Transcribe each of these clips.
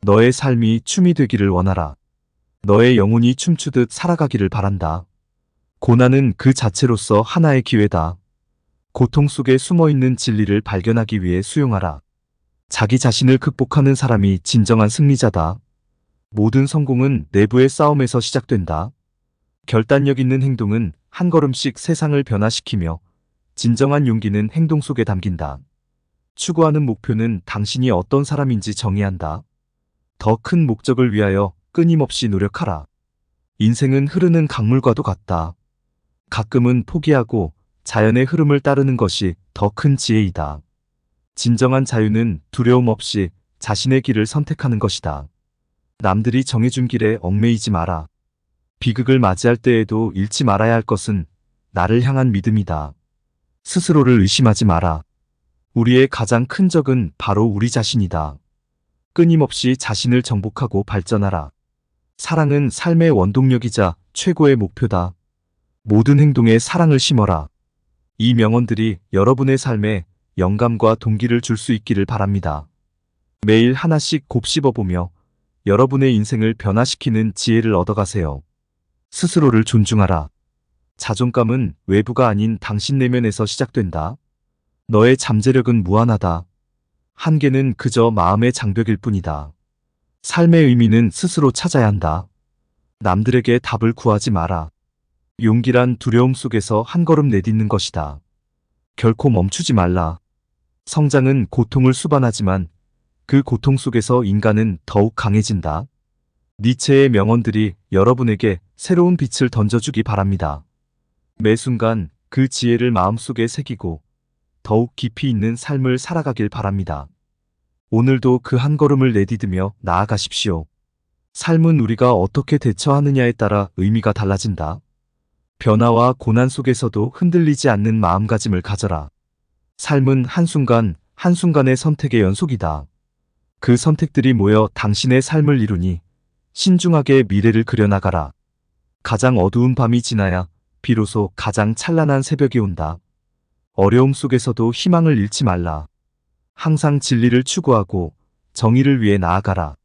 너의 삶이 춤이 되기를 원하라. 너의 영혼이 춤추듯 살아가기를 바란다. 고난은 그 자체로서 하나의 기회다. 고통 속에 숨어있는 진리를 발견하기 위해 수용하라. 자기 자신을 극복하는 사람이 진정한 승리자다. 모든 성공은 내부의 싸움에서 시작된다. 결단력 있는 행동은 한 걸음씩 세상을 변화시키며 진정한 용기는 행동 속에 담긴다. 추구하는 목표는 당신이 어떤 사람인지 정의한다. 더 큰 목적을 위하여 끊임없이 노력하라. 인생은 흐르는 강물과도 같다. 가끔은 포기하고 자연의 흐름을 따르는 것이 더 큰 지혜이다. 진정한 자유는 두려움 없이 자신의 길을 선택하는 것이다. 남들이 정해준 길에 얽매이지 마라. 비극을 맞이할 때에도 잃지 말아야 할 것은 나를 향한 믿음이다. 스스로를 의심하지 마라. 우리의 가장 큰 적은 바로 우리 자신이다. 끊임없이 자신을 정복하고 발전하라. 사랑은 삶의 원동력이자 최고의 목표다. 모든 행동에 사랑을 심어라. 이 명언들이 여러분의 삶에 영감과 동기를 줄 수 있기를 바랍니다. 매일 하나씩 곱씹어보며 여러분의 인생을 변화시키는 지혜를 얻어가세요. 스스로를 존중하라. 자존감은 외부가 아닌 당신 내면에서 시작된다. 너의 잠재력은 무한하다. 한계는 그저 마음의 장벽일 뿐이다. 삶의 의미는 스스로 찾아야 한다. 남들에게 답을 구하지 마라. 용기란 두려움 속에서 한 걸음 내딛는 것이다. 결코 멈추지 말라. 성장은 고통을 수반하지만 그 고통 속에서 인간은 더욱 강해진다. 니체의 명언들이 여러분에게 새로운 빛을 던져주기 바랍니다. 매 순간 그 지혜를 마음속에 새기고 더욱 깊이 있는 삶을 살아가길 바랍니다. 오늘도 그 한 걸음을 내디디며 나아가십시오. 삶은 우리가 어떻게 대처하느냐에 따라 의미가 달라진다. 변화와 고난 속에서도 흔들리지 않는 마음가짐을 가져라. 삶은 한순간, 한순간의 선택의 연속이다. 그 선택들이 모여 당신의 삶을 이루니 신중하게 미래를 그려나가라. 가장 어두운 밤이 지나야 비로소 가장 찬란한 새벽이 온다. 어려움 속에서도 희망을 잃지 말라. 항상 진리를 추구하고 정의를 위해 나아가라.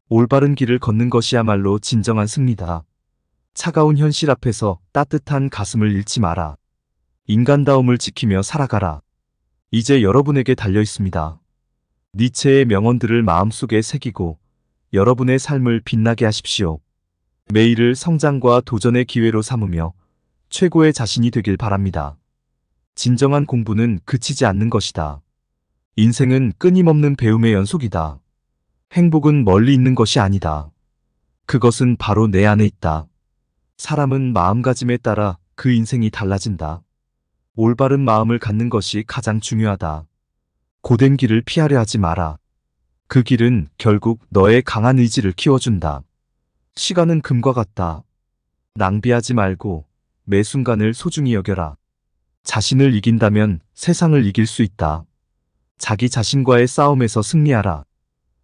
올바른 길을 걷는 것이야말로 진정한 승리다. 차가운 현실 앞에서 따뜻한 가슴을 잃지 마라. 인간다움을 지키며 살아가라. 이제 여러분에게 달려 있습니다. 니체의 명언들을 마음속에 새기고 여러분의 삶을 빛나게 하십시오. 매일을 성장과 도전의 기회로 삼으며 최고의 자신이 되길 바랍니다. 진정한 공부는 그치지 않는 것이다. 인생은 끊임없는 배움의 연속이다. 행복은 멀리 있는 것이 아니다. 그것은 바로 내 안에 있다. 사람은 마음가짐에 따라 그 인생이 달라진다. 올바른 마음을 갖는 것이 가장 중요하다. 고된 길을 피하려 하지 마라. 그 길은 결국 너의 강한 의지를 키워준다. 시간은 금과 같다. 낭비하지 말고 매 순간을 소중히 여겨라. 자신을 이긴다면 세상을 이길 수 있다. 자기 자신과의 싸움에서 승리하라.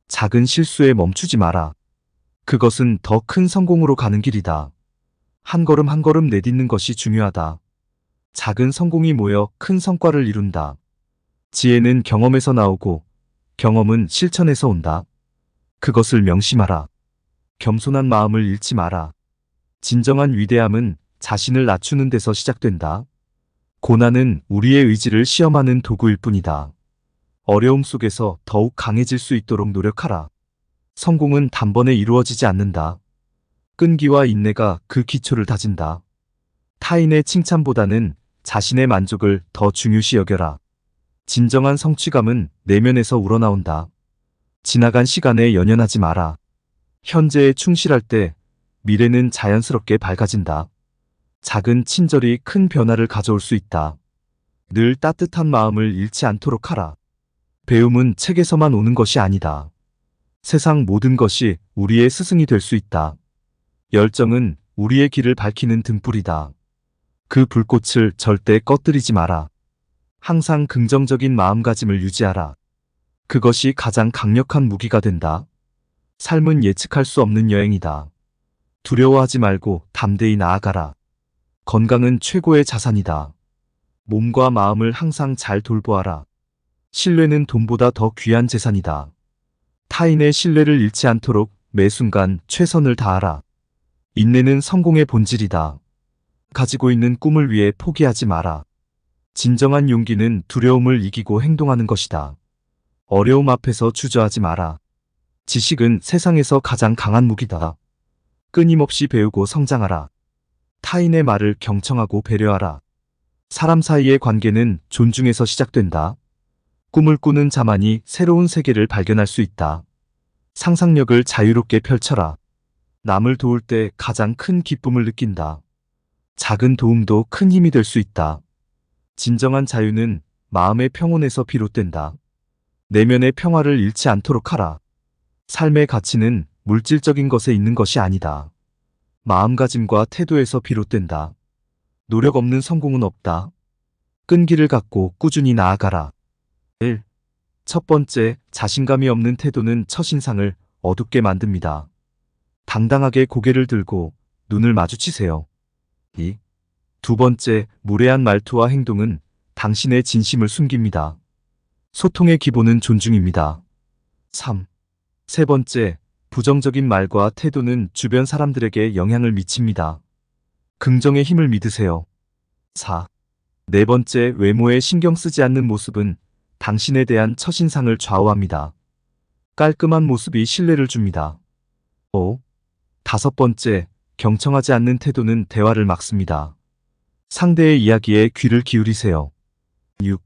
작은 실수에 멈추지 마라. 그것은 더 큰 성공으로 가는 길이다. 한 걸음 한 걸음 내딛는 것이 중요하다. 작은 성공이 모여 큰 성과를 이룬다. 지혜는 경험에서 나오고 경험은 실천에서 온다. 그것을 명심하라. 겸손한 마음을 잃지 마라. 진정한 위대함은 자신을 낮추는 데서 시작된다. 고난은 우리의 의지를 시험하는 도구일 뿐이다. 어려움 속에서 더욱 강해질 수 있도록 노력하라. 성공은 단번에 이루어지지 않는다. 끈기와 인내가 그 기초를 다진다. 타인의 칭찬보다는 자신의 만족을 더 중요시 여겨라. 진정한 성취감은 내면에서 우러나온다. 지나간 시간에 연연하지 마라. 현재에 충실할 때 미래는 자연스럽게 밝아진다. 작은 친절이 큰 변화를 가져올 수 있다. 늘 따뜻한 마음을 잃지 않도록 하라. 배움은 책에서만 오는 것이 아니다. 세상 모든 것이 우리의 스승이 될 수 있다. 열정은 우리의 길을 밝히는 등불이다. 그 불꽃을 절대 꺼뜨리지 마라. 항상 긍정적인 마음가짐을 유지하라. 그것이 가장 강력한 무기가 된다. 삶은 예측할 수 없는 여행이다. 두려워하지 말고 담대히 나아가라. 건강은 최고의 자산이다. 몸과 마음을 항상 잘 돌보아라. 신뢰는 돈보다 더 귀한 재산이다. 타인의 신뢰를 잃지 않도록 매 순간 최선을 다하라. 인내는 성공의 본질이다. 가지고 있는 꿈을 위해 포기하지 마라. 진정한 용기는 두려움을 이기고 행동하는 것이다. 어려움 앞에서 주저하지 마라. 지식은 세상에서 가장 강한 무기다. 끊임없이 배우고 성장하라. 타인의 말을 경청하고 배려하라. 사람 사이의 관계는 존중에서 시작된다. 꿈을 꾸는 자만이 새로운 세계를 발견할 수 있다. 상상력을 자유롭게 펼쳐라. 남을 도울 때 가장 큰 기쁨을 느낀다. 작은 도움도 큰 힘이 될 수 있다. 진정한 자유는 마음의 평온에서 비롯된다. 내면의 평화를 잃지 않도록 하라. 삶의 가치는 물질적인 것에 있는 것이 아니다. 마음가짐과 태도에서 비롯된다. 노력 없는 성공은 없다. 끈기를 갖고 꾸준히 나아가라. 1. 첫 번째, 자신감이 없는 태도는 첫인상을 어둡게 만듭니다. 당당하게 고개를 들고 눈을 마주치세요. 2. 두 번째, 무례한 말투와 행동은 당신의 진심을 숨깁니다. 소통의 기본은 존중입니다. 3. 세 번째, 부정적인 말과 태도는 주변 사람들에게 영향을 미칩니다. 긍정의 힘을 믿으세요. 4. 네 번째, 외모에 신경 쓰지 않는 모습은 당신에 대한 첫인상을 좌우합니다. 깔끔한 모습이 신뢰를 줍니다. 5. 다섯 번째, 경청하지 않는 태도는 대화를 막습니다. 상대의 이야기에 귀를 기울이세요. 6.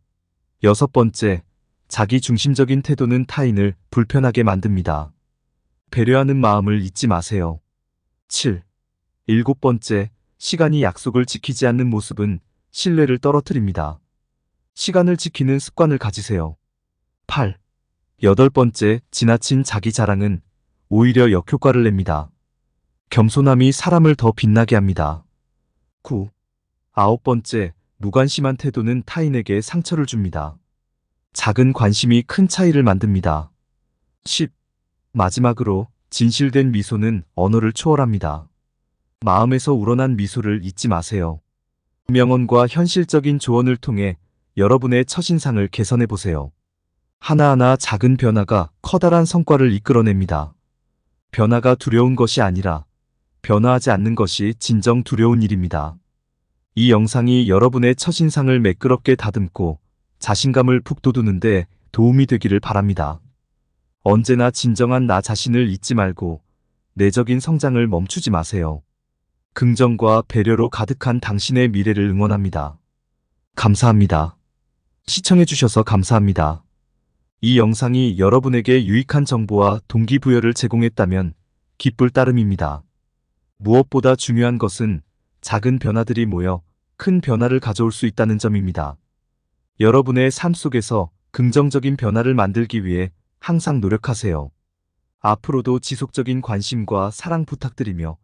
여섯 번째, 자기 중심적인 태도는 타인을 불편하게 만듭니다. 배려하는 마음을 잊지 마세요. 7. 일곱 번째, 시간이 약속을 지키지 않는 모습은 신뢰를 떨어뜨립니다. 시간을 지키는 습관을 가지세요. 8. 여덟 번째, 지나친 자기 자랑은 오히려 역효과를 냅니다. 겸손함이 사람을 더 빛나게 합니다. 9. 아홉 번째, 무관심한 태도는 타인에게 상처를 줍니다. 작은 관심이 큰 차이를 만듭니다. 10. 마지막으로, 진실된 미소는 언어를 초월합니다. 마음에서 우러난 미소를 잊지 마세요. 명언과 현실적인 조언을 통해 여러분의 첫인상을 개선해 보세요. 하나하나 작은 변화가 커다란 성과를 이끌어냅니다. 변화가 두려운 것이 아니라 변화하지 않는 것이 진정 두려운 일입니다. 이 영상이 여러분의 첫인상을 매끄럽게 다듬고 자신감을 북돋우는데 도움이 되기를 바랍니다. 언제나 진정한 나 자신을 잊지 말고 내적인 성장을 멈추지 마세요. 긍정과 배려로 가득한 당신의 미래를 응원합니다. 감사합니다. 시청해주셔서 감사합니다. 이 영상이 여러분에게 유익한 정보와 동기부여를 제공했다면 기쁠 따름입니다. 무엇보다 중요한 것은 작은 변화들이 모여 큰 변화를 가져올 수 있다는 점입니다. 여러분의 삶 속에서 긍정적인 변화를 만들기 위해 항상 노력하세요. 앞으로도 지속적인 관심과 사랑 부탁드리며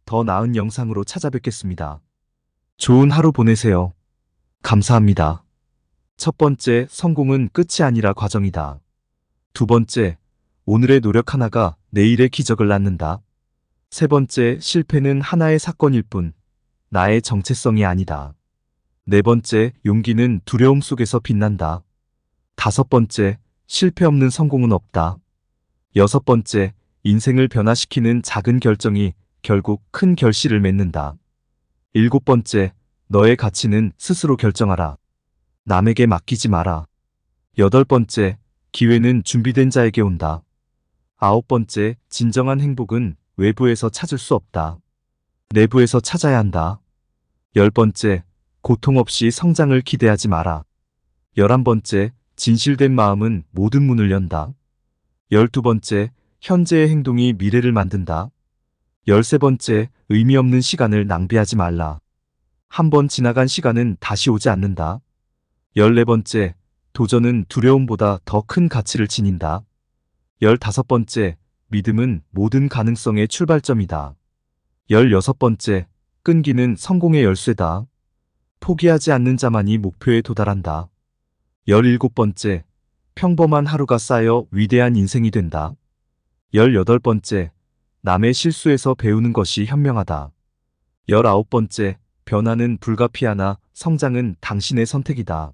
더 나은 영상으로 찾아뵙겠습니다. 좋은 하루 보내세요. 감사합니다. 첫 번째, 성공은 끝이 아니라 과정이다. 두 번째, 오늘의 노력 하나가 내일의 기적을 낳는다. 세 번째, 실패는 하나의 사건일 뿐 나의 정체성이 아니다. 네 번째, 용기는 두려움 속에서 빛난다. 다섯 번째, 실패 없는 성공은 없다. 여섯 번째, 인생을 변화시키는 작은 결정이 결국 큰 결실을 맺는다. 일곱 번째, 너의 가치는 스스로 결정하라. 남에게 맡기지 마라. 여덟 번째, 기회는 준비된 자에게 온다. 아홉 번째, 진정한 행복은 외부에서 찾을 수 없다. 내부에서 찾아야 한다. 열 번째, 고통 없이 성장을 기대하지 마라. 11번째, 진실된 마음은 모든 문을 연다. 12번째, 현재의 행동이 미래를 만든다. 13번째, 의미 없는 시간을 낭비하지 말라. 한 번 지나간 시간은 다시 오지 않는다. 14번째, 도전은 두려움보다 더 큰 가치를 지닌다. 15번째, 믿음은 모든 가능성의 출발점이다. 16번째, 끈기는 성공의 열쇠다. 포기하지 않는 자만이 목표에 도달한다. 17번째, 평범한 하루가 쌓여 위대한 인생이 된다. 18번째, 남의 실수에서 배우는 것이 현명하다. 19번째, 변화는 불가피하나 성장은 당신의 선택이다.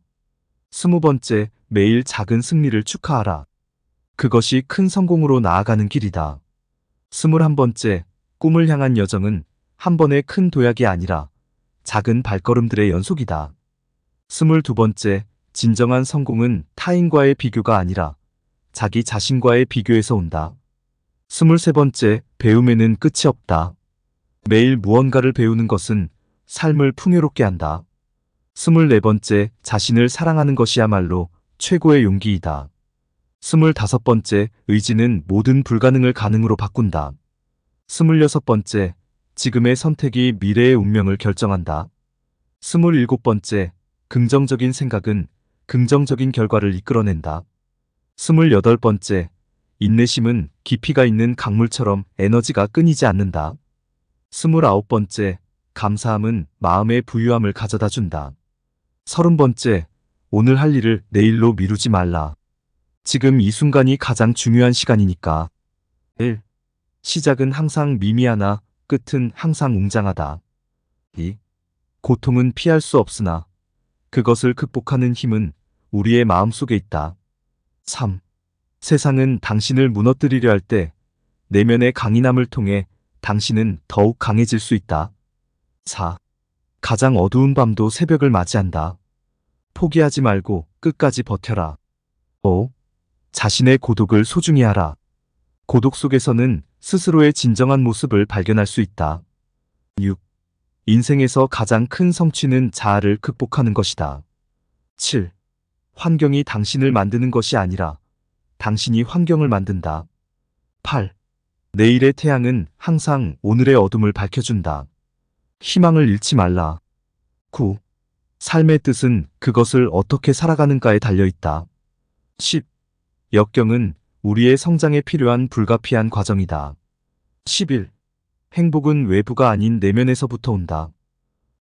20번째, 매일 작은 승리를 축하하라. 그것이 큰 성공으로 나아가는 길이다. 21번째, 꿈을 향한 여정은 한 번의 큰 도약이 아니라 작은 발걸음들의 연속이다. 22번째, 진정한 성공은 타인과의 비교가 아니라 자기 자신과의 비교에서 온다. 23번째, 배움에는 끝이 없다. 매일 무언가를 배우는 것은 삶을 풍요롭게 한다. 24번째, 자신을 사랑하는 것이야말로 최고의 용기이다. 25번째, 의지는 모든 불가능을 가능으로 바꾼다. 26번째, 지금의 선택이 미래의 운명을 결정한다. 27번째, 긍정적인 생각은 긍정적인 결과를 이끌어낸다. 28번째, 인내심은 깊이가 있는 강물처럼 에너지가 끊이지 않는다. 29번째, 감사함은 마음의 부유함을 가져다 준다. 30번째, 오늘 할 일을 내일로 미루지 말라. 지금 이 순간이 가장 중요한 시간이니까. 1. 시작은 항상 미미하나 끝은 항상 웅장하다. 2. 고통은 피할 수 없으나 그것을 극복하는 힘은 우리의 마음속에 있다. 3. 세상은 당신을 무너뜨리려 할 때 내면의 강인함을 통해 당신은 더욱 강해질 수 있다. 4. 가장 어두운 밤도 새벽을 맞이한다. 포기하지 말고 끝까지 버텨라. 5. 자신의 고독을 소중히 하라. 고독 속에서는 스스로의 진정한 모습을 발견할 수 있다. 6. 인생에서 가장 큰 성취는 자아를 극복하는 것이다. 7. 환경이 당신을 만드는 것이 아니라 당신이 환경을 만든다. 8. 내일의 태양은 항상 오늘의 어둠을 밝혀준다. 희망을 잃지 말라. 9. 삶의 뜻은 그것을 어떻게 살아가는가에 달려있다. 10. 역경은 우리의 성장에 필요한 불가피한 과정이다. 11. 행복은 외부가 아닌 내면에서부터 온다.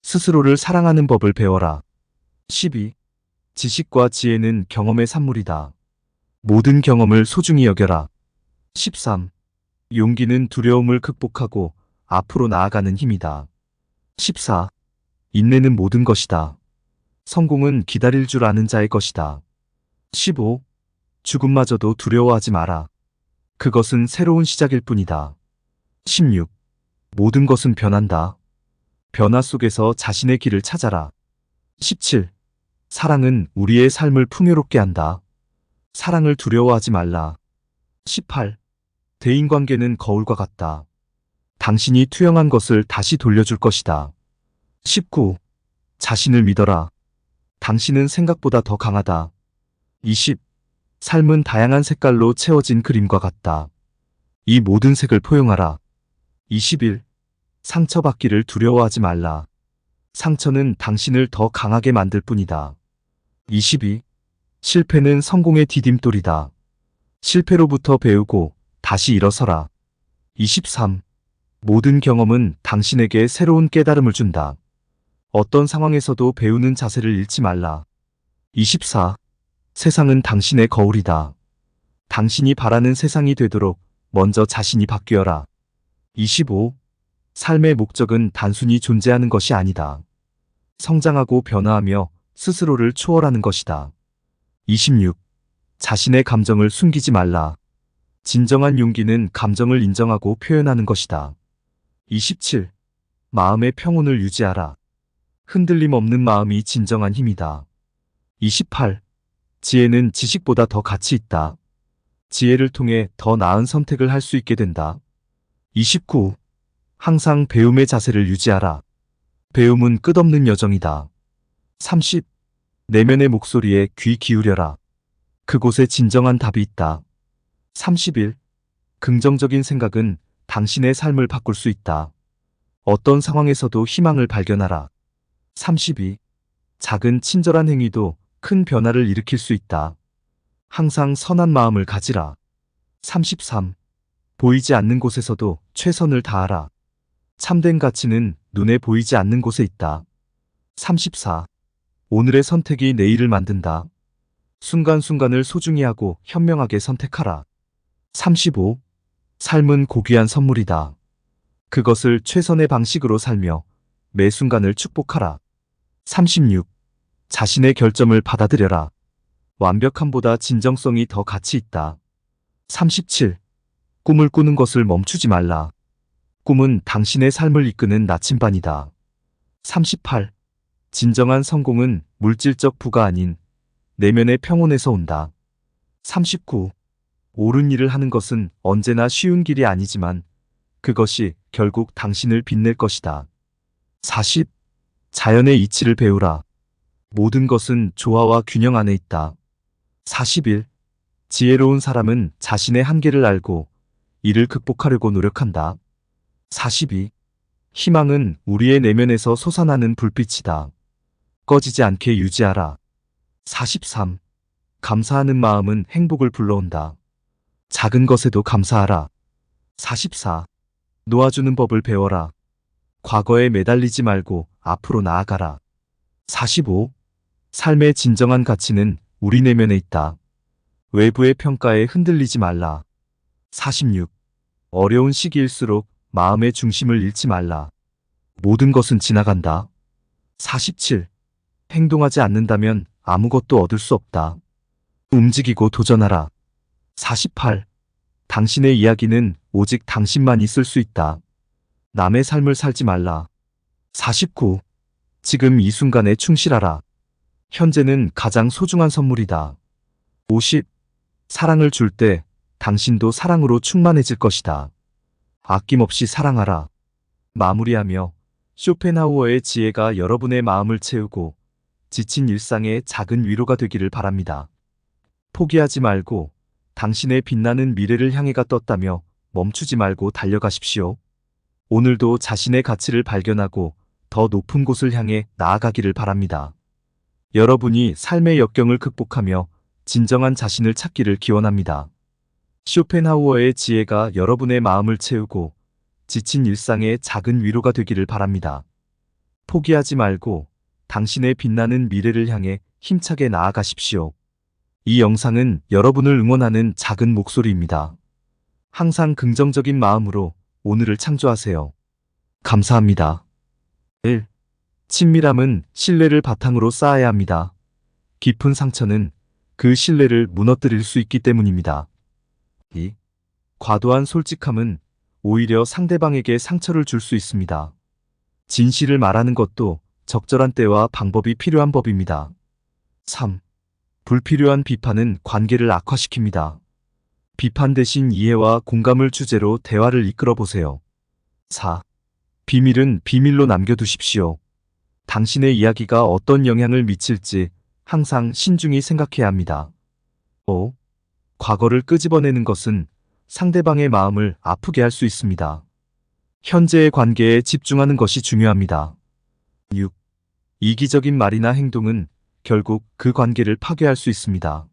스스로를 사랑하는 법을 배워라. 12. 지식과 지혜는 경험의 산물이다. 모든 경험을 소중히 여겨라. 13. 용기는 두려움을 극복하고 앞으로 나아가는 힘이다. 14. 인내는 모든 것이다. 성공은 기다릴 줄 아는 자의 것이다. 15. 죽음마저도 두려워하지 마라. 그것은 새로운 시작일 뿐이다. 16. 모든 것은 변한다. 변화 속에서 자신의 길을 찾아라. 17. 사랑은 우리의 삶을 풍요롭게 한다. 사랑을 두려워하지 말라. 18. 대인관계는 거울과 같다. 당신이 투영한 것을 다시 돌려줄 것이다. 19. 자신을 믿어라. 당신은 생각보다 더 강하다. 20. 삶은 다양한 색깔로 채워진 그림과 같다. 이 모든 색을 포용하라. 21. 상처받기를 두려워하지 말라. 상처는 당신을 더 강하게 만들 뿐이다. 22. 실패는 성공의 디딤돌이다. 실패로부터 배우고 다시 일어서라. 23. 모든 경험은 당신에게 새로운 깨달음을 준다. 어떤 상황에서도 배우는 자세를 잃지 말라. 24. 세상은 당신의 거울이다. 당신이 바라는 세상이 되도록 먼저 자신이 바뀌어라. 25. 삶의 목적은 단순히 존재하는 것이 아니다. 성장하고 변화하며 스스로를 초월하는 것이다. 26. 자신의 감정을 숨기지 말라. 진정한 용기는 감정을 인정하고 표현하는 것이다. 27. 마음의 평온을 유지하라. 흔들림 없는 마음이 진정한 힘이다. 28. 지혜는 지식보다 더 가치 있다. 지혜를 통해 더 나은 선택을 할 수 있게 된다. 29. 항상 배움의 자세를 유지하라. 배움은 끝없는 여정이다. 30. 내면의 목소리에 귀 기울여라. 그곳에 진정한 답이 있다. 31. 긍정적인 생각은 당신의 삶을 바꿀 수 있다. 어떤 상황에서도 희망을 발견하라. 32. 작은 친절한 행위도 큰 변화를 일으킬 수 있다. 항상 선한 마음을 가지라. 33. 보이지 않는 곳에서도 최선을 다하라. 참된 가치는 눈에 보이지 않는 곳에 있다. 34. 오늘의 선택이 내일을 만든다. 순간순간을 소중히 하고 현명하게 선택하라. 35. 삶은 고귀한 선물이다. 그것을 최선의 방식으로 살며 매 순간을 축복하라. 36. 자신의 결점을 받아들여라. 완벽함보다 진정성이 더 가치 있다. 37. 꿈을 꾸는 것을 멈추지 말라. 꿈은 당신의 삶을 이끄는 나침반이다. 38. 진정한 성공은 물질적 부가 아닌 내면의 평온에서 온다. 39. 옳은 일을 하는 것은 언제나 쉬운 길이 아니지만 그것이 결국 당신을 빛낼 것이다. 40. 자연의 이치를 배우라. 모든 것은 조화와 균형 안에 있다. 41. 지혜로운 사람은 자신의 한계를 알고 이를 극복하려고 노력한다. 42. 희망은 우리의 내면에서 솟아나는 불빛이다. 꺼지지 않게 유지하라. 43. 감사하는 마음은 행복을 불러온다. 작은 것에도 감사하라. 44. 놓아주는 법을 배워라. 과거에 매달리지 말고 앞으로 나아가라. 45. 삶의 진정한 가치는 우리 내면에 있다. 외부의 평가에 흔들리지 말라. 46. 어려운 시기일수록 마음의 중심을 잃지 말라. 모든 것은 지나간다. 47. 행동하지 않는다면 아무것도 얻을 수 없다. 움직이고 도전하라. 48. 당신의 이야기는 오직 당신만 있을 수 있다. 남의 삶을 살지 말라. 49. 지금 이 순간에 충실하라. 현재는 가장 소중한 선물이다. 50. 사랑을 줄 때 당신도 사랑으로 충만해질 것이다. 아낌없이 사랑하라. 마무리하며 쇼펜하우어의 지혜가 여러분의 마음을 채우고 지친 일상의 작은 위로가 되기를 바랍니다. 포기하지 말고 당신의 빛나는 미래를 향해가 떴다며 멈추지 말고 달려가십시오. 오늘도 자신의 가치를 발견하고 더 높은 곳을 향해 나아가기를 바랍니다. 여러분이 삶의 역경을 극복하며 진정한 자신을 찾기를 기원합니다. 쇼펜하우어의 지혜가 여러분의 마음을 채우고 지친 일상의 작은 위로가 되기를 바랍니다. 포기하지 말고 당신의 빛나는 미래를 향해 힘차게 나아가십시오. 이 영상은 여러분을 응원하는 작은 목소리입니다. 항상 긍정적인 마음으로 오늘을 창조하세요. 감사합니다. 1. 친밀함은 신뢰를 바탕으로 쌓아야 합니다. 깊은 상처는 그 신뢰를 무너뜨릴 수 있기 때문입니다. 2. 과도한 솔직함은 오히려 상대방에게 상처를 줄 수 있습니다. 진실을 말하는 것도 적절한 때와 방법이 필요한 법입니다. 3. 불필요한 비판은 관계를 악화시킵니다. 비판 대신 이해와 공감을 주제로 대화를 이끌어 보세요. 4. 비밀은 비밀로 남겨두십시오. 당신의 이야기가 어떤 영향을 미칠지 항상 신중히 생각해야 합니다. 5. 과거를 끄집어내는 것은 상대방의 마음을 아프게 할 수 있습니다. 현재의 관계에 집중하는 것이 중요합니다. 6. 이기적인 말이나 행동은 결국 그 관계를 파괴할 수 있습니다.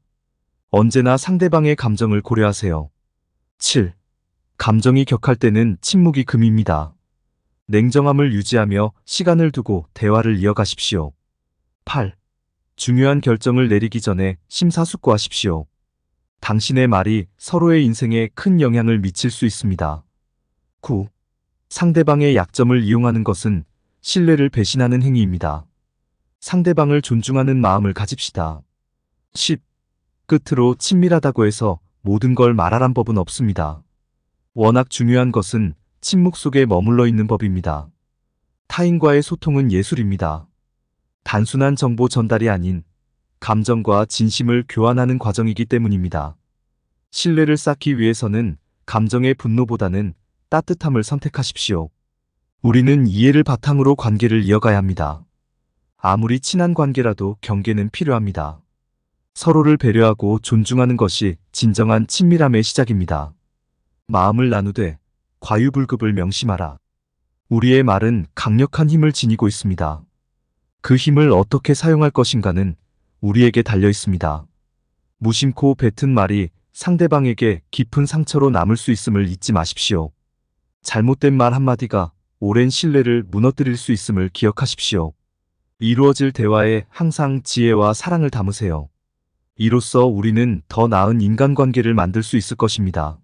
언제나 상대방의 감정을 고려하세요. 7. 감정이 격할 때는 침묵이 금입니다. 냉정함을 유지하며 시간을 두고 대화를 이어가십시오. 8. 중요한 결정을 내리기 전에 심사숙고하십시오. 당신의 말이 서로의 인생에 큰 영향을 미칠 수 있습니다. 9. 상대방의 약점을 이용하는 것은 신뢰를 배신하는 행위입니다. 상대방을 존중하는 마음을 가집시다. 10. 끝으로 친밀하다고 해서 모든 걸 말하란 법은 없습니다. 워낙 중요한 것은 침묵 속에 머물러 있는 법입니다. 타인과의 소통은 예술입니다. 단순한 정보 전달이 아닌 감정과 진심을 교환하는 과정이기 때문입니다. 신뢰를 쌓기 위해서는 감정의 분노보다는 따뜻함을 선택하십시오. 우리는 이해를 바탕으로 관계를 이어가야 합니다. 아무리 친한 관계라도 경계는 필요합니다. 서로를 배려하고 존중하는 것이 진정한 친밀함의 시작입니다. 마음을 나누되 과유불급을 명심하라. 우리의 말은 강력한 힘을 지니고 있습니다. 그 힘을 어떻게 사용할 것인가는 우리에게 달려 있습니다. 무심코 뱉은 말이 상대방에게 깊은 상처로 남을 수 있음을 잊지 마십시오. 잘못된 말 한마디가 오랜 신뢰를 무너뜨릴 수 있음을 기억하십시오. 이루어질 대화에 항상 지혜와 사랑을 담으세요. 이로써 우리는 더 나은 인간관계를 만들 수 있을 것입니다.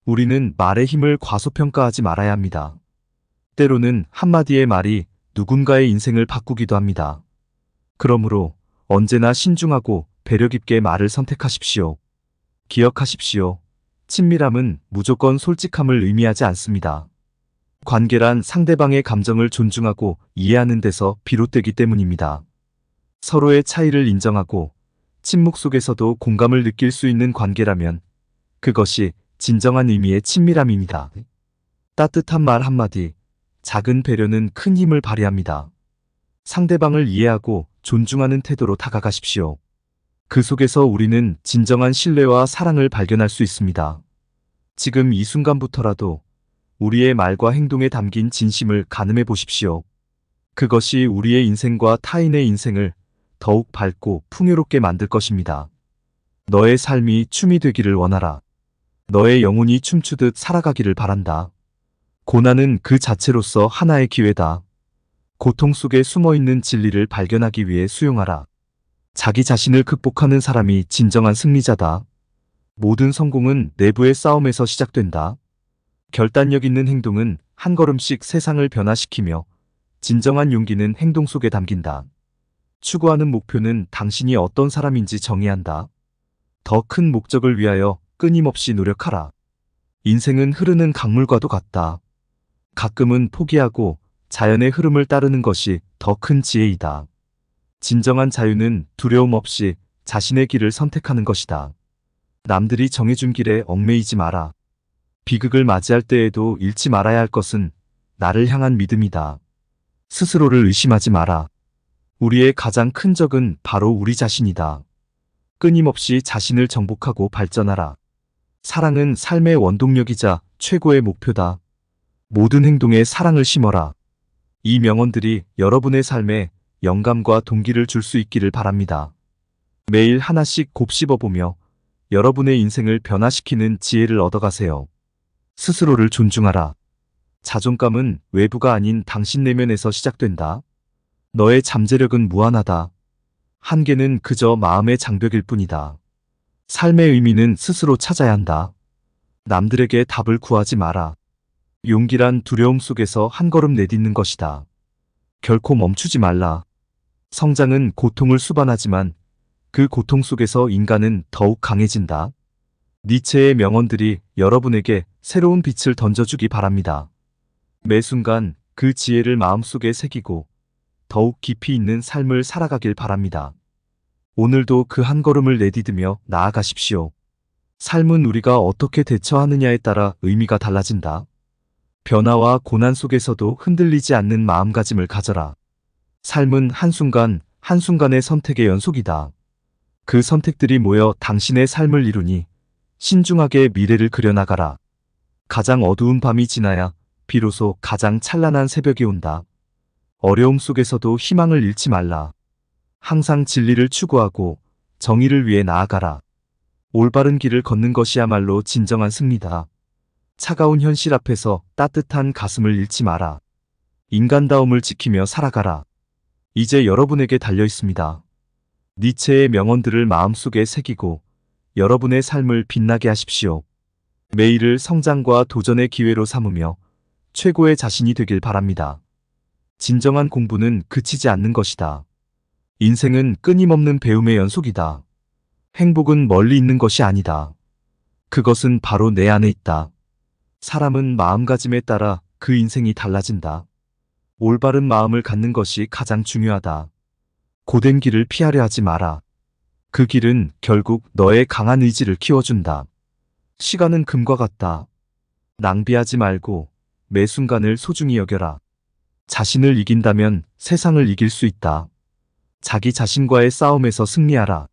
우리는 말의 힘을 과소평가하지 말아야 합니다. 때로는 한마디의 말이 누군가의 인생을 바꾸기도 합니다. 그러므로 언제나 신중하고 배려 깊게 말을 선택하십시오. 기억하십시오. 친밀함은 무조건 솔직함을 의미하지 않습니다. 관계란 상대방의 감정을 존중하고 이해하는 데서 비롯되기 때문입니다. 서로의 차이를 인정하고 침묵 속에서도 공감을 느낄 수 있는 관계라면 그것이 진정한 의미의 친밀함입니다. 따뜻한 말 한마디, 작은 배려는 큰 힘을 발휘합니다. 상대방을 이해하고 존중하는 태도로 다가가십시오. 그 속에서 우리는 진정한 신뢰와 사랑을 발견할 수 있습니다. 지금 이 순간부터라도 우리의 말과 행동에 담긴 진심을 가늠해 보십시오. 그것이 우리의 인생과 타인의 인생을 더욱 밝고 풍요롭게 만들 것입니다. 너의 삶이 춤이 되기를 원하라. 너의 영혼이 춤추듯 살아가기를 바란다. 고난은 그 자체로서 하나의 기회다. 고통 속에 숨어있는 진리를 발견하기 위해 수용하라. 자기 자신을 극복하는 사람이 진정한 승리자다. 모든 성공은 내부의 싸움에서 시작된다. 결단력 있는 행동은 한 걸음씩 세상을 변화시키며 진정한 용기는 행동 속에 담긴다. 추구하는 목표는 당신이 어떤 사람인지 정의한다. 더 큰 목적을 위하여 끊임없이 노력하라. 인생은 흐르는 강물과도 같다. 가끔은 포기하고 자연의 흐름을 따르는 것이 더 큰 지혜이다. 진정한 자유는 두려움 없이 자신의 길을 선택하는 것이다. 남들이 정해준 길에 얽매이지 마라. 비극을 맞이할 때에도 잃지 말아야 할 것은 나를 향한 믿음이다. 스스로를 의심하지 마라. 우리의 가장 큰 적은 바로 우리 자신이다. 끊임없이 자신을 정복하고 발전하라. 사랑은 삶의 원동력이자 최고의 목표다. 모든 행동에 사랑을 심어라. 이 명언들이 여러분의 삶에 영감과 동기를 줄 수 있기를 바랍니다. 매일 하나씩 곱씹어보며 여러분의 인생을 변화시키는 지혜를 얻어가세요. 스스로를 존중하라. 자존감은 외부가 아닌 당신 내면에서 시작된다. 너의 잠재력은 무한하다. 한계는 그저 마음의 장벽일 뿐이다. 삶의 의미는 스스로 찾아야 한다. 남들에게 답을 구하지 마라. 용기란 두려움 속에서 한 걸음 내딛는 것이다. 결코 멈추지 말라. 성장은 고통을 수반하지만 그 고통 속에서 인간은 더욱 강해진다. 니체의 명언들이 여러분에게 새로운 빛을 던져주기 바랍니다. 매 순간 그 지혜를 마음속에 새기고 더욱 깊이 있는 삶을 살아가길 바랍니다. 오늘도 그 한 걸음을 내디디며 나아가십시오. 삶은 우리가 어떻게 대처하느냐에 따라 의미가 달라진다. 변화와 고난 속에서도 흔들리지 않는 마음가짐을 가져라. 삶은 한순간, 한순간의 선택의 연속이다. 그 선택들이 모여 당신의 삶을 이루니 신중하게 미래를 그려나가라. 가장 어두운 밤이 지나야 비로소 가장 찬란한 새벽이 온다. 어려움 속에서도 희망을 잃지 말라. 항상 진리를 추구하고 정의를 위해 나아가라. 올바른 길을 걷는 것이야말로 진정한 승리다. 차가운 현실 앞에서 따뜻한 가슴을 잃지 마라. 인간다움을 지키며 살아가라. 이제 여러분에게 달려 있습니다. 니체의 명언들을 마음속에 새기고 여러분의 삶을 빛나게 하십시오. 매일을 성장과 도전의 기회로 삼으며 최고의 자신이 되길 바랍니다. 진정한 공부는 그치지 않는 것이다. 인생은 끊임없는 배움의 연속이다. 행복은 멀리 있는 것이 아니다. 그것은 바로 내 안에 있다. 사람은 마음가짐에 따라 그 인생이 달라진다. 올바른 마음을 갖는 것이 가장 중요하다. 고된 길을 피하려 하지 마라. 그 길은 결국 너의 강한 의지를 키워준다. 시간은 금과 같다. 낭비하지 말고 매 순간을 소중히 여겨라. 자신을 이긴다면 세상을 이길 수 있다. 자기 자신과의 싸움에서 승리하라.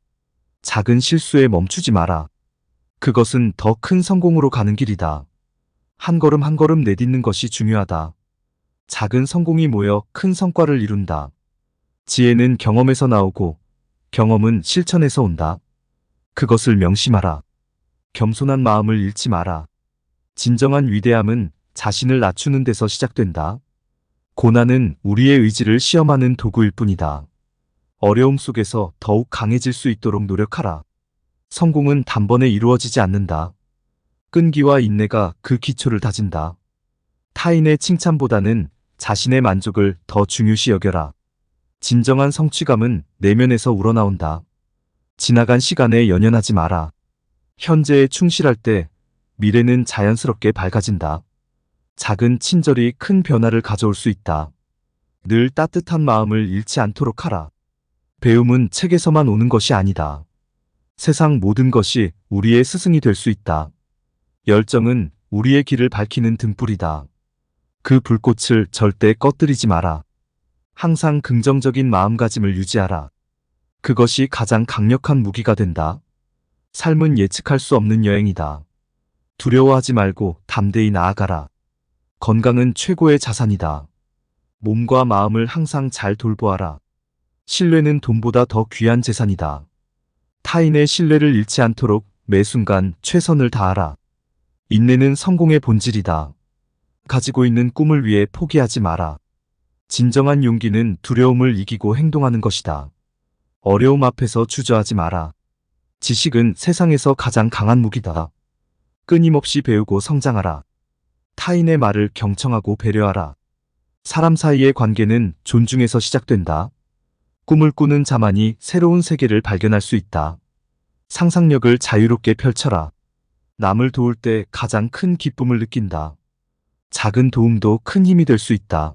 작은 실수에 멈추지 마라. 그것은 더 큰 성공으로 가는 길이다. 한 걸음 한 걸음 내딛는 것이 중요하다. 작은 성공이 모여 큰 성과를 이룬다. 지혜는 경험에서 나오고 경험은 실천에서 온다. 그것을 명심하라. 겸손한 마음을 잃지 마라. 진정한 위대함은 자신을 낮추는 데서 시작된다. 고난은 우리의 의지를 시험하는 도구일 뿐이다. 어려움 속에서 더욱 강해질 수 있도록 노력하라. 성공은 단번에 이루어지지 않는다. 끈기와 인내가 그 기초를 다진다. 타인의 칭찬보다는 자신의 만족을 더 중요시 여겨라. 진정한 성취감은 내면에서 우러나온다. 지나간 시간에 연연하지 마라. 현재에 충실할 때 미래는 자연스럽게 밝아진다. 작은 친절이 큰 변화를 가져올 수 있다. 늘 따뜻한 마음을 잃지 않도록 하라. 배움은 책에서만 오는 것이 아니다. 세상 모든 것이 우리의 스승이 될 수 있다. 열정은 우리의 길을 밝히는 등불이다. 그 불꽃을 절대 꺼뜨리지 마라. 항상 긍정적인 마음가짐을 유지하라. 그것이 가장 강력한 무기가 된다. 삶은 예측할 수 없는 여행이다. 두려워하지 말고 담대히 나아가라. 건강은 최고의 자산이다. 몸과 마음을 항상 잘 돌보아라. 신뢰는 돈보다 더 귀한 재산이다. 타인의 신뢰를 잃지 않도록 매 순간 최선을 다하라. 인내는 성공의 본질이다. 가지고 있는 꿈을 위해 포기하지 마라. 진정한 용기는 두려움을 이기고 행동하는 것이다. 어려움 앞에서 주저하지 마라. 지식은 세상에서 가장 강한 무기다. 끊임없이 배우고 성장하라. 타인의 말을 경청하고 배려하라. 사람 사이의 관계는 존중에서 시작된다. 꿈을 꾸는 자만이 새로운 세계를 발견할 수 있다. 상상력을 자유롭게 펼쳐라. 남을 도울 때 가장 큰 기쁨을 느낀다. 작은 도움도 큰 힘이 될 수 있다.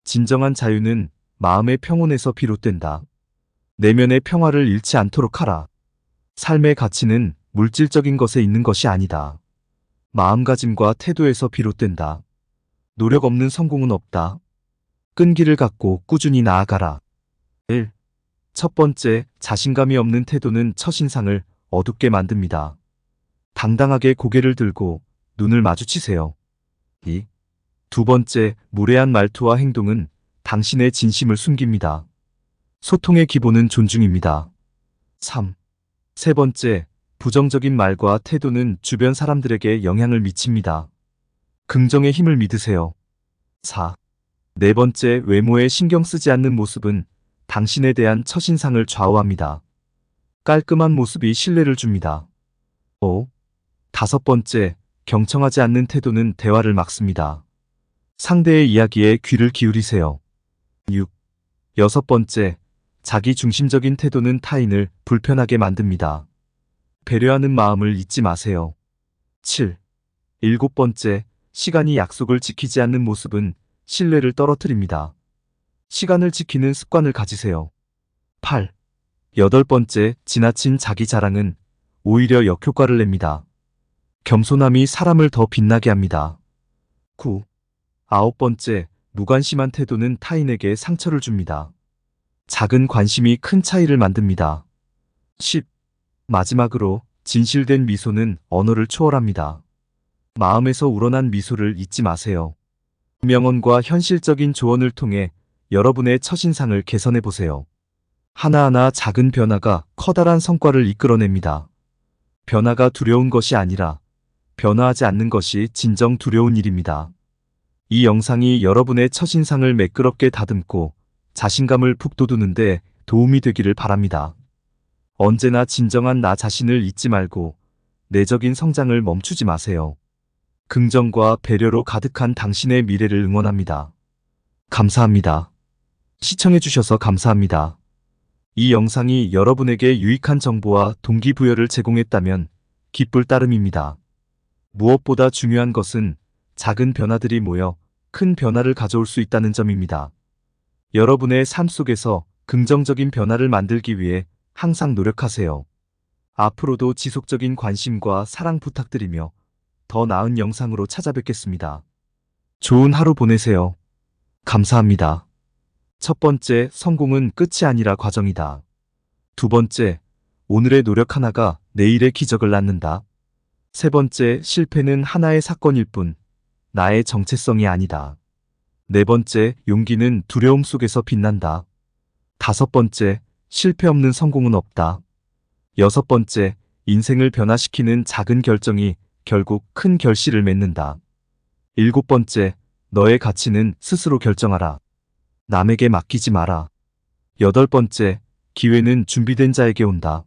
진정한 자유는 마음의 평온에서 비롯된다. 내면의 평화를 잃지 않도록 하라. 삶의 가치는 물질적인 것에 있는 것이 아니다. 마음가짐과 태도에서 비롯된다. 노력 없는 성공은 없다. 끈기를 갖고 꾸준히 나아가라. 1. 첫 번째, 자신감이 없는 태도는 첫인상을 어둡게 만듭니다. 당당하게 고개를 들고 눈을 마주치세요. 2. 두 번째, 무례한 말투와 행동은 당신의 진심을 숨깁니다. 소통의 기본은 존중입니다. 3. 세 번째, 부정적인 말과 태도는 주변 사람들에게 영향을 미칩니다. 긍정의 힘을 믿으세요. 4. 네 번째, 외모에 신경 쓰지 않는 모습은 당신에 대한 첫인상을 좌우합니다. 깔끔한 모습이 신뢰를 줍니다. 5. 다섯 번째, 경청하지 않는 태도는 대화를 막습니다. 상대의 이야기에 귀를 기울이세요. 6. 여섯 번째, 자기 중심적인 태도는 타인을 불편하게 만듭니다. 배려하는 마음을 잊지 마세요. 7. 일곱 번째, 시간이 약속을 지키지 않는 모습은 신뢰를 떨어뜨립니다. 시간을 지키는 습관을 가지세요. 8. 여덟 번째, 지나친 자기 자랑은 오히려 역효과를 냅니다. 겸손함이 사람을 더 빛나게 합니다. 9. 아홉 번째, 무관심한 태도는 타인에게 상처를 줍니다. 작은 관심이 큰 차이를 만듭니다. 10. 마지막으로, 진실된 미소는 언어를 초월합니다. 마음에서 우러난 미소를 잊지 마세요. 명언과 현실적인 조언을 통해 여러분의 첫인상을 개선해 보세요. 하나하나 작은 변화가 커다란 성과를 이끌어냅니다. 변화가 두려운 것이 아니라 변화하지 않는 것이 진정 두려운 일입니다. 이 영상이 여러분의 첫인상을 매끄럽게 다듬고 자신감을 북돋우는데 도움이 되기를 바랍니다. 언제나 진정한 나 자신을 잊지 말고 내적인 성장을 멈추지 마세요. 긍정과 배려로 가득한 당신의 미래를 응원합니다. 감사합니다. 시청해주셔서 감사합니다. 이 영상이 여러분에게 유익한 정보와 동기부여를 제공했다면 기쁠 따름입니다. 무엇보다 중요한 것은 작은 변화들이 모여 큰 변화를 가져올 수 있다는 점입니다. 여러분의 삶 속에서 긍정적인 변화를 만들기 위해 항상 노력하세요. 앞으로도 지속적인 관심과 사랑 부탁드리며 더 나은 영상으로 찾아뵙겠습니다. 좋은 하루 보내세요. 감사합니다. 첫 번째, 성공은 끝이 아니라 과정이다. 두 번째, 오늘의 노력 하나가 내일의 기적을 낳는다. 세 번째, 실패는 하나의 사건일 뿐 나의 정체성이 아니다. 네 번째, 용기는 두려움 속에서 빛난다. 다섯 번째, 실패 없는 성공은 없다. 여섯 번째, 인생을 변화시키는 작은 결정이 결국 큰 결실을 맺는다. 일곱 번째, 너의 가치는 스스로 결정하라. 남에게 맡기지 마라. 여덟 번째, 기회는 준비된 자에게 온다.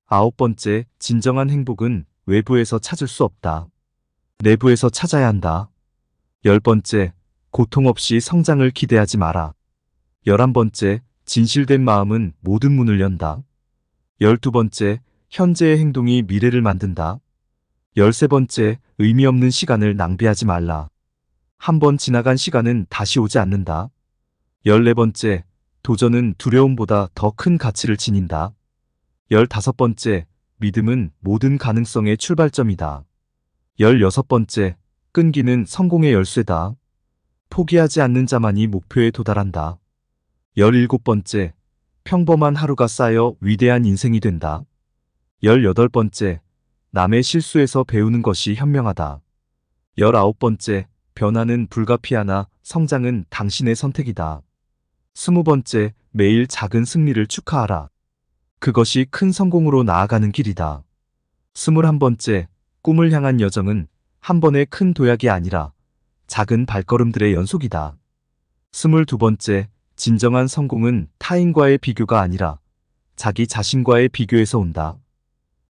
아홉 번째, 진정한 행복은 외부에서 찾을 수 없다. 내부에서 찾아야 한다. 열 번째, 고통 없이 성장을 기대하지 마라. 11번째, 진실된 마음은 모든 문을 연다. 12번째, 현재의 행동이 미래를 만든다. 13번째, 의미 없는 시간을 낭비하지 말라. 한 번 지나간 시간은 다시 오지 않는다. 14번째, 도전은 두려움보다 더 큰 가치를 지닌다. 15번째, 믿음은 모든 가능성의 출발점이다. 16번째, 끈기는 성공의 열쇠다. 포기하지 않는 자만이 목표에 도달한다. 17번째, 평범한 하루가 쌓여 위대한 인생이 된다. 18번째, 남의 실수에서 배우는 것이 현명하다. 19번째, 변화는 불가피하나 성장은 당신의 선택이다. 20번째, 매일 작은 승리를 축하하라. 그것이 큰 성공으로 나아가는 길이다. 21번째, 꿈을 향한 여정은 한 번의 큰 도약이 아니라 작은 발걸음들의 연속이다. 22번째, 진정한 성공은 타인과의 비교가 아니라 자기 자신과의 비교에서 온다.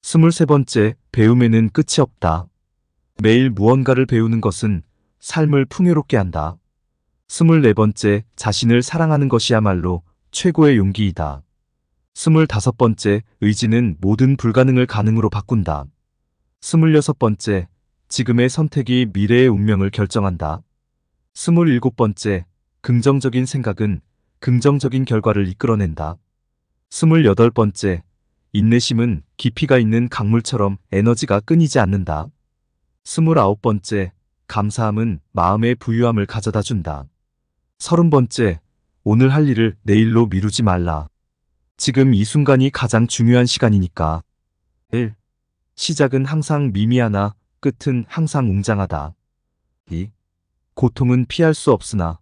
23번째, 배움에는 끝이 없다. 매일 무언가를 배우는 것은 삶을 풍요롭게 한다. 24번째, 자신을 사랑하는 것이야말로 최고의 용기이다. 25번째, 의지는 모든 불가능을 가능으로 바꾼다. 26번째, 지금의 선택이 미래의 운명을 결정한다. 27번째, 긍정적인 생각은 긍정적인 결과를 이끌어낸다. 28번째, 인내심은 깊이가 있는 강물처럼 에너지가 끊이지 않는다. 29번째, 감사함은 마음의 부유함을 가져다 준다. 30번째, 오늘 할 일을 내일로 미루지 말라. 지금 이 순간이 가장 중요한 시간이니까. 1. 시작은 항상 미미하나 끝은 항상 웅장하다. 2. 고통은 피할 수 없으나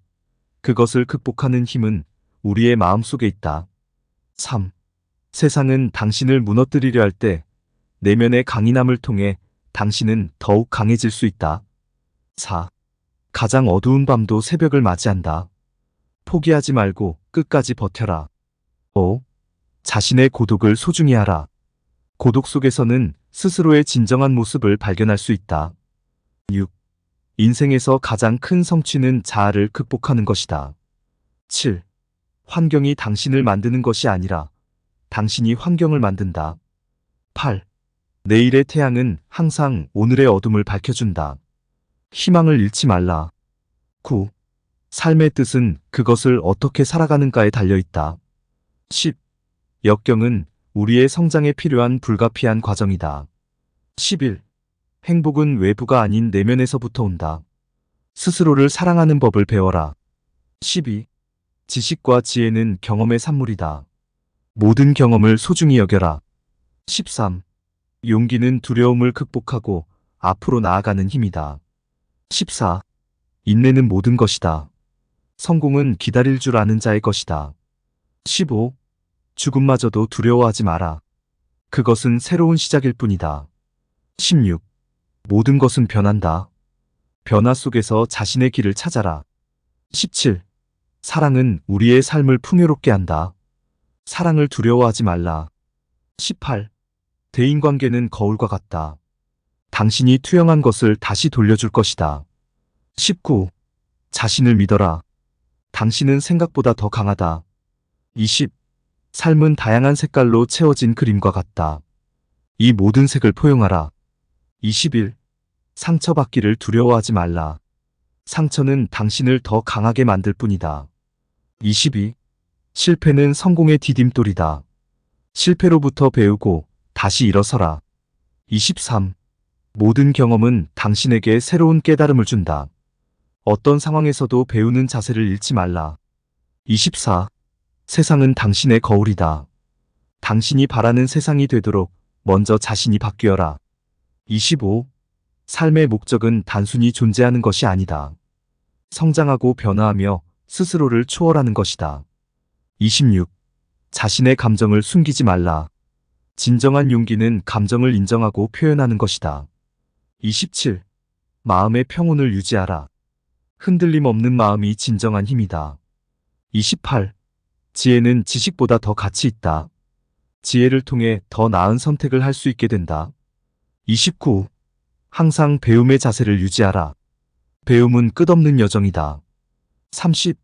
그것을 극복하는 힘은 우리의 마음속에 있다. 3. 세상은 당신을 무너뜨리려 할 때 내면의 강인함을 통해 당신은 더욱 강해질 수 있다. 4. 가장 어두운 밤도 새벽을 맞이한다. 포기하지 말고 끝까지 버텨라. 5. 자신의 고독을 소중히 하라. 고독 속에서는 스스로의 진정한 모습을 발견할 수 있다. 6. 인생에서 가장 큰 성취는 자아를 극복하는 것이다. 7. 환경이 당신을 만드는 것이 아니라 당신이 환경을 만든다. 8. 내일의 태양은 항상 오늘의 어둠을 밝혀준다. 희망을 잃지 말라. 9. 삶의 뜻은 그것을 어떻게 살아가는가에 달려있다. 10. 역경은 우리의 성장에 필요한 불가피한 과정이다. 11. 행복은 외부가 아닌 내면에서부터 온다. 스스로를 사랑하는 법을 배워라. 12. 지식과 지혜는 경험의 산물이다. 모든 경험을 소중히 여겨라. 13. 용기는 두려움을 극복하고 앞으로 나아가는 힘이다. 14. 인내는 모든 것이다. 성공은 기다릴 줄 아는 자의 것이다. 15. 죽음마저도 두려워하지 마라. 그것은 새로운 시작일 뿐이다. 16. 모든 것은 변한다. 변화 속에서 자신의 길을 찾아라. 17. 사랑은 우리의 삶을 풍요롭게 한다. 사랑을 두려워하지 말라. 18. 대인관계는 거울과 같다. 당신이 투영한 것을 다시 돌려줄 것이다. 19. 자신을 믿어라. 당신은 생각보다 더 강하다. 20. 삶은 다양한 색깔로 채워진 그림과 같다. 이 모든 색을 포용하라. 21. 상처받기를 두려워하지 말라. 상처는 당신을 더 강하게 만들 뿐이다. 22. 실패는 성공의 디딤돌이다. 실패로부터 배우고 다시 일어서라. 23. 모든 경험은 당신에게 새로운 깨달음을 준다. 어떤 상황에서도 배우는 자세를 잃지 말라. 24. 세상은 당신의 거울이다. 당신이 바라는 세상이 되도록 먼저 자신이 바뀌어라. 25. 삶의 목적은 단순히 존재하는 것이 아니다. 성장하고 변화하며 스스로를 초월하는 것이다. 26. 자신의 감정을 숨기지 말라. 진정한 용기는 감정을 인정하고 표현하는 것이다. 27. 마음의 평온을 유지하라. 흔들림 없는 마음이 진정한 힘이다. 28. 지혜는 지식보다 더 가치 있다. 지혜를 통해 더 나은 선택을 할 수 있게 된다. 29. 항상 배움의 자세를 유지하라. 배움은 끝없는 여정이다. 30.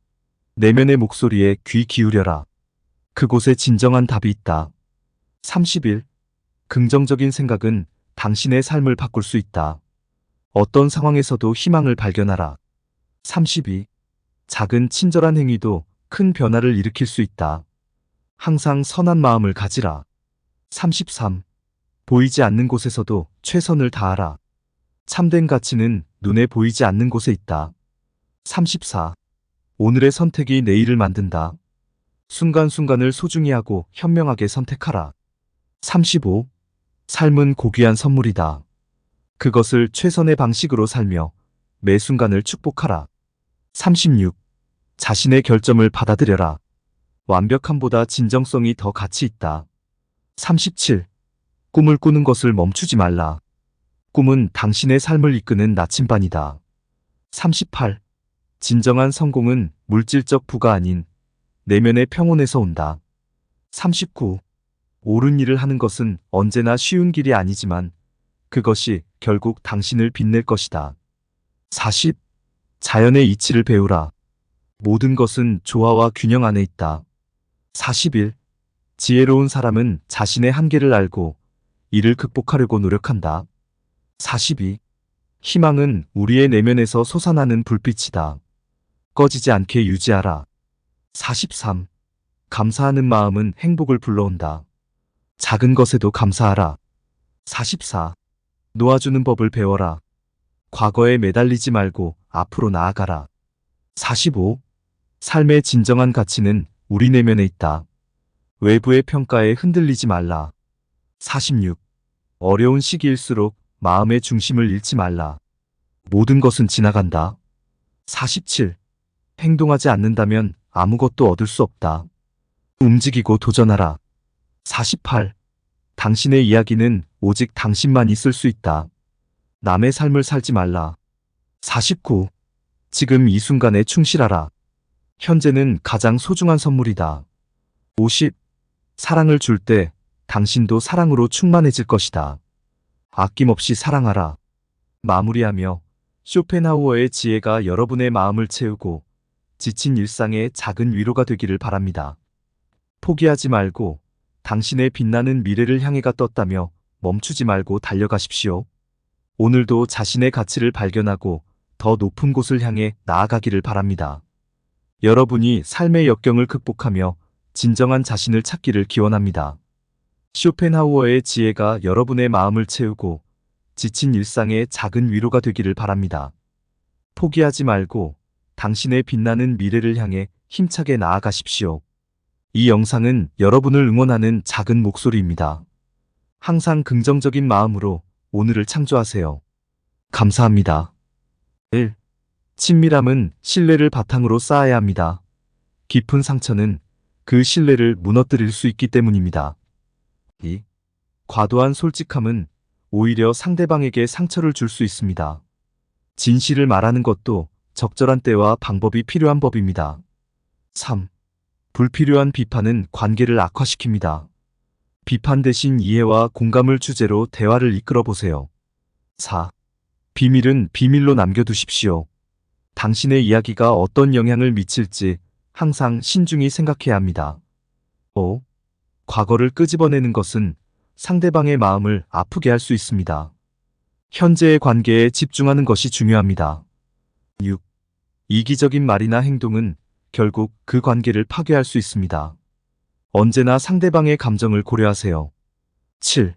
내면의 목소리에 귀 기울여라. 그곳에 진정한 답이 있다. 31. 긍정적인 생각은 당신의 삶을 바꿀 수 있다. 어떤 상황에서도 희망을 발견하라. 32. 작은 친절한 행위도 큰 변화를 일으킬 수 있다. 항상 선한 마음을 가지라. 33. 보이지 않는 곳에서도 최선을 다하라. 참된 가치는 눈에 보이지 않는 곳에 있다. 34. 오늘의 선택이 내일을 만든다. 순간순간을 소중히 하고 현명하게 선택하라. 35. 삶은 고귀한 선물이다. 그것을 최선의 방식으로 살며 매 순간을 축복하라. 36. 자신의 결점을 받아들여라. 완벽함보다 진정성이 더 가치 있다. 37. 꿈을 꾸는 것을 멈추지 말라. 꿈은 당신의 삶을 이끄는 나침반이다. 38. 진정한 성공은 물질적 부가 아닌 내면의 평온에서 온다. 39. 옳은 일을 하는 것은 언제나 쉬운 길이 아니지만 그것이 결국 당신을 빛낼 것이다. 40. 자연의 이치를 배우라. 모든 것은 조화와 균형 안에 있다. 41. 지혜로운 사람은 자신의 한계를 알고 이를 극복하려고 노력한다. 42. 희망은 우리의 내면에서 솟아나는 불빛이다. 꺼지지 않게 유지하라. 43. 감사하는 마음은 행복을 불러온다. 작은 것에도 감사하라. 44. 놓아주는 법을 배워라. 과거에 매달리지 말고 앞으로 나아가라. 45. 삶의 진정한 가치는 우리 내면에 있다. 외부의 평가에 흔들리지 말라. 46. 어려운 시기일수록 마음의 중심을 잃지 말라. 모든 것은 지나간다. 47. 행동하지 않는다면 아무것도 얻을 수 없다. 움직이고 도전하라. 48. 당신의 이야기는 오직 당신만이 쓸 수 있다. 남의 삶을 살지 말라. 49. 지금 이 순간에 충실하라. 현재는 가장 소중한 선물이다. 50. 사랑을 줄 때 당신도 사랑으로 충만해질 것이다. 아낌없이 사랑하라. 마무리하며 쇼펜하우어의 지혜가 여러분의 마음을 채우고 지친 일상의 작은 위로가 되기를 바랍니다. 포기하지 말고 당신의 빛나는 미래를 향해가 떴다며 멈추지 말고 달려가십시오. 오늘도 자신의 가치를 발견하고 더 높은 곳을 향해 나아가기를 바랍니다. 여러분이 삶의 역경을 극복하며 진정한 자신을 찾기를 기원합니다. 쇼펜하우어의 지혜가 여러분의 마음을 채우고 지친 일상의 작은 위로가 되기를 바랍니다. 포기하지 말고 당신의 빛나는 미래를 향해 힘차게 나아가십시오. 이 영상은 여러분을 응원하는 작은 목소리입니다. 항상 긍정적인 마음으로 오늘을 창조하세요. 감사합니다. 1. 친밀함은 신뢰를 바탕으로 쌓아야 합니다. 깊은 상처는 그 신뢰를 무너뜨릴 수 있기 때문입니다. 2. 과도한 솔직함은 오히려 상대방에게 상처를 줄 수 있습니다. 진실을 말하는 것도 적절한 때와 방법이 필요한 법입니다. 3. 불필요한 비판은 관계를 악화시킵니다. 비판 대신 이해와 공감을 주제로 대화를 이끌어 보세요. 4. 비밀은 비밀로 남겨두십시오. 당신의 이야기가 어떤 영향을 미칠지 항상 신중히 생각해야 합니다. 5. 과거를 끄집어내는 것은 상대방의 마음을 아프게 할 수 있습니다. 현재의 관계에 집중하는 것이 중요합니다. 6. 이기적인 말이나 행동은 결국 그 관계를 파괴할 수 있습니다. 언제나 상대방의 감정을 고려하세요. 7.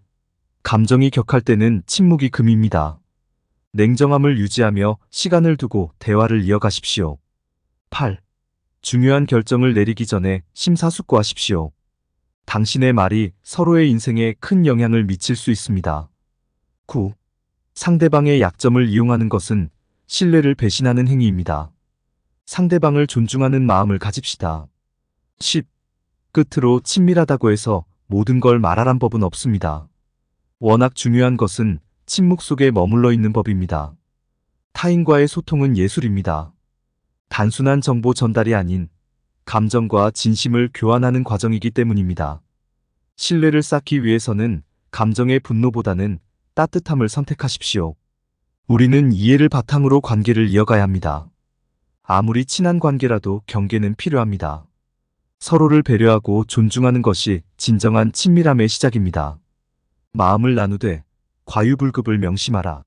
감정이 격할 때는 침묵이 금입니다. 냉정함을 유지하며 시간을 두고 대화를 이어가십시오. 8. 중요한 결정을 내리기 전에 심사숙고하십시오. 당신의 말이 서로의 인생에 큰 영향을 미칠 수 있습니다. 9. 상대방의 약점을 이용하는 것은 신뢰를 배신하는 행위입니다. 상대방을 존중하는 마음을 가집시다. 10. 끝으로 친밀하다고 해서 모든 걸 말하란 법은 없습니다. 워낙 중요한 것은 침묵 속에 머물러 있는 법입니다. 타인과의 소통은 예술입니다. 단순한 정보 전달이 아닌 감정과 진심을 교환하는 과정이기 때문입니다. 신뢰를 쌓기 위해서는 감정의 분노보다는 따뜻함을 선택하십시오. 우리는 이해를 바탕으로 관계를 이어가야 합니다. 아무리 친한 관계라도 경계는 필요합니다. 서로를 배려하고 존중하는 것이 진정한 친밀함의 시작입니다. 마음을 나누되 과유불급을 명심하라.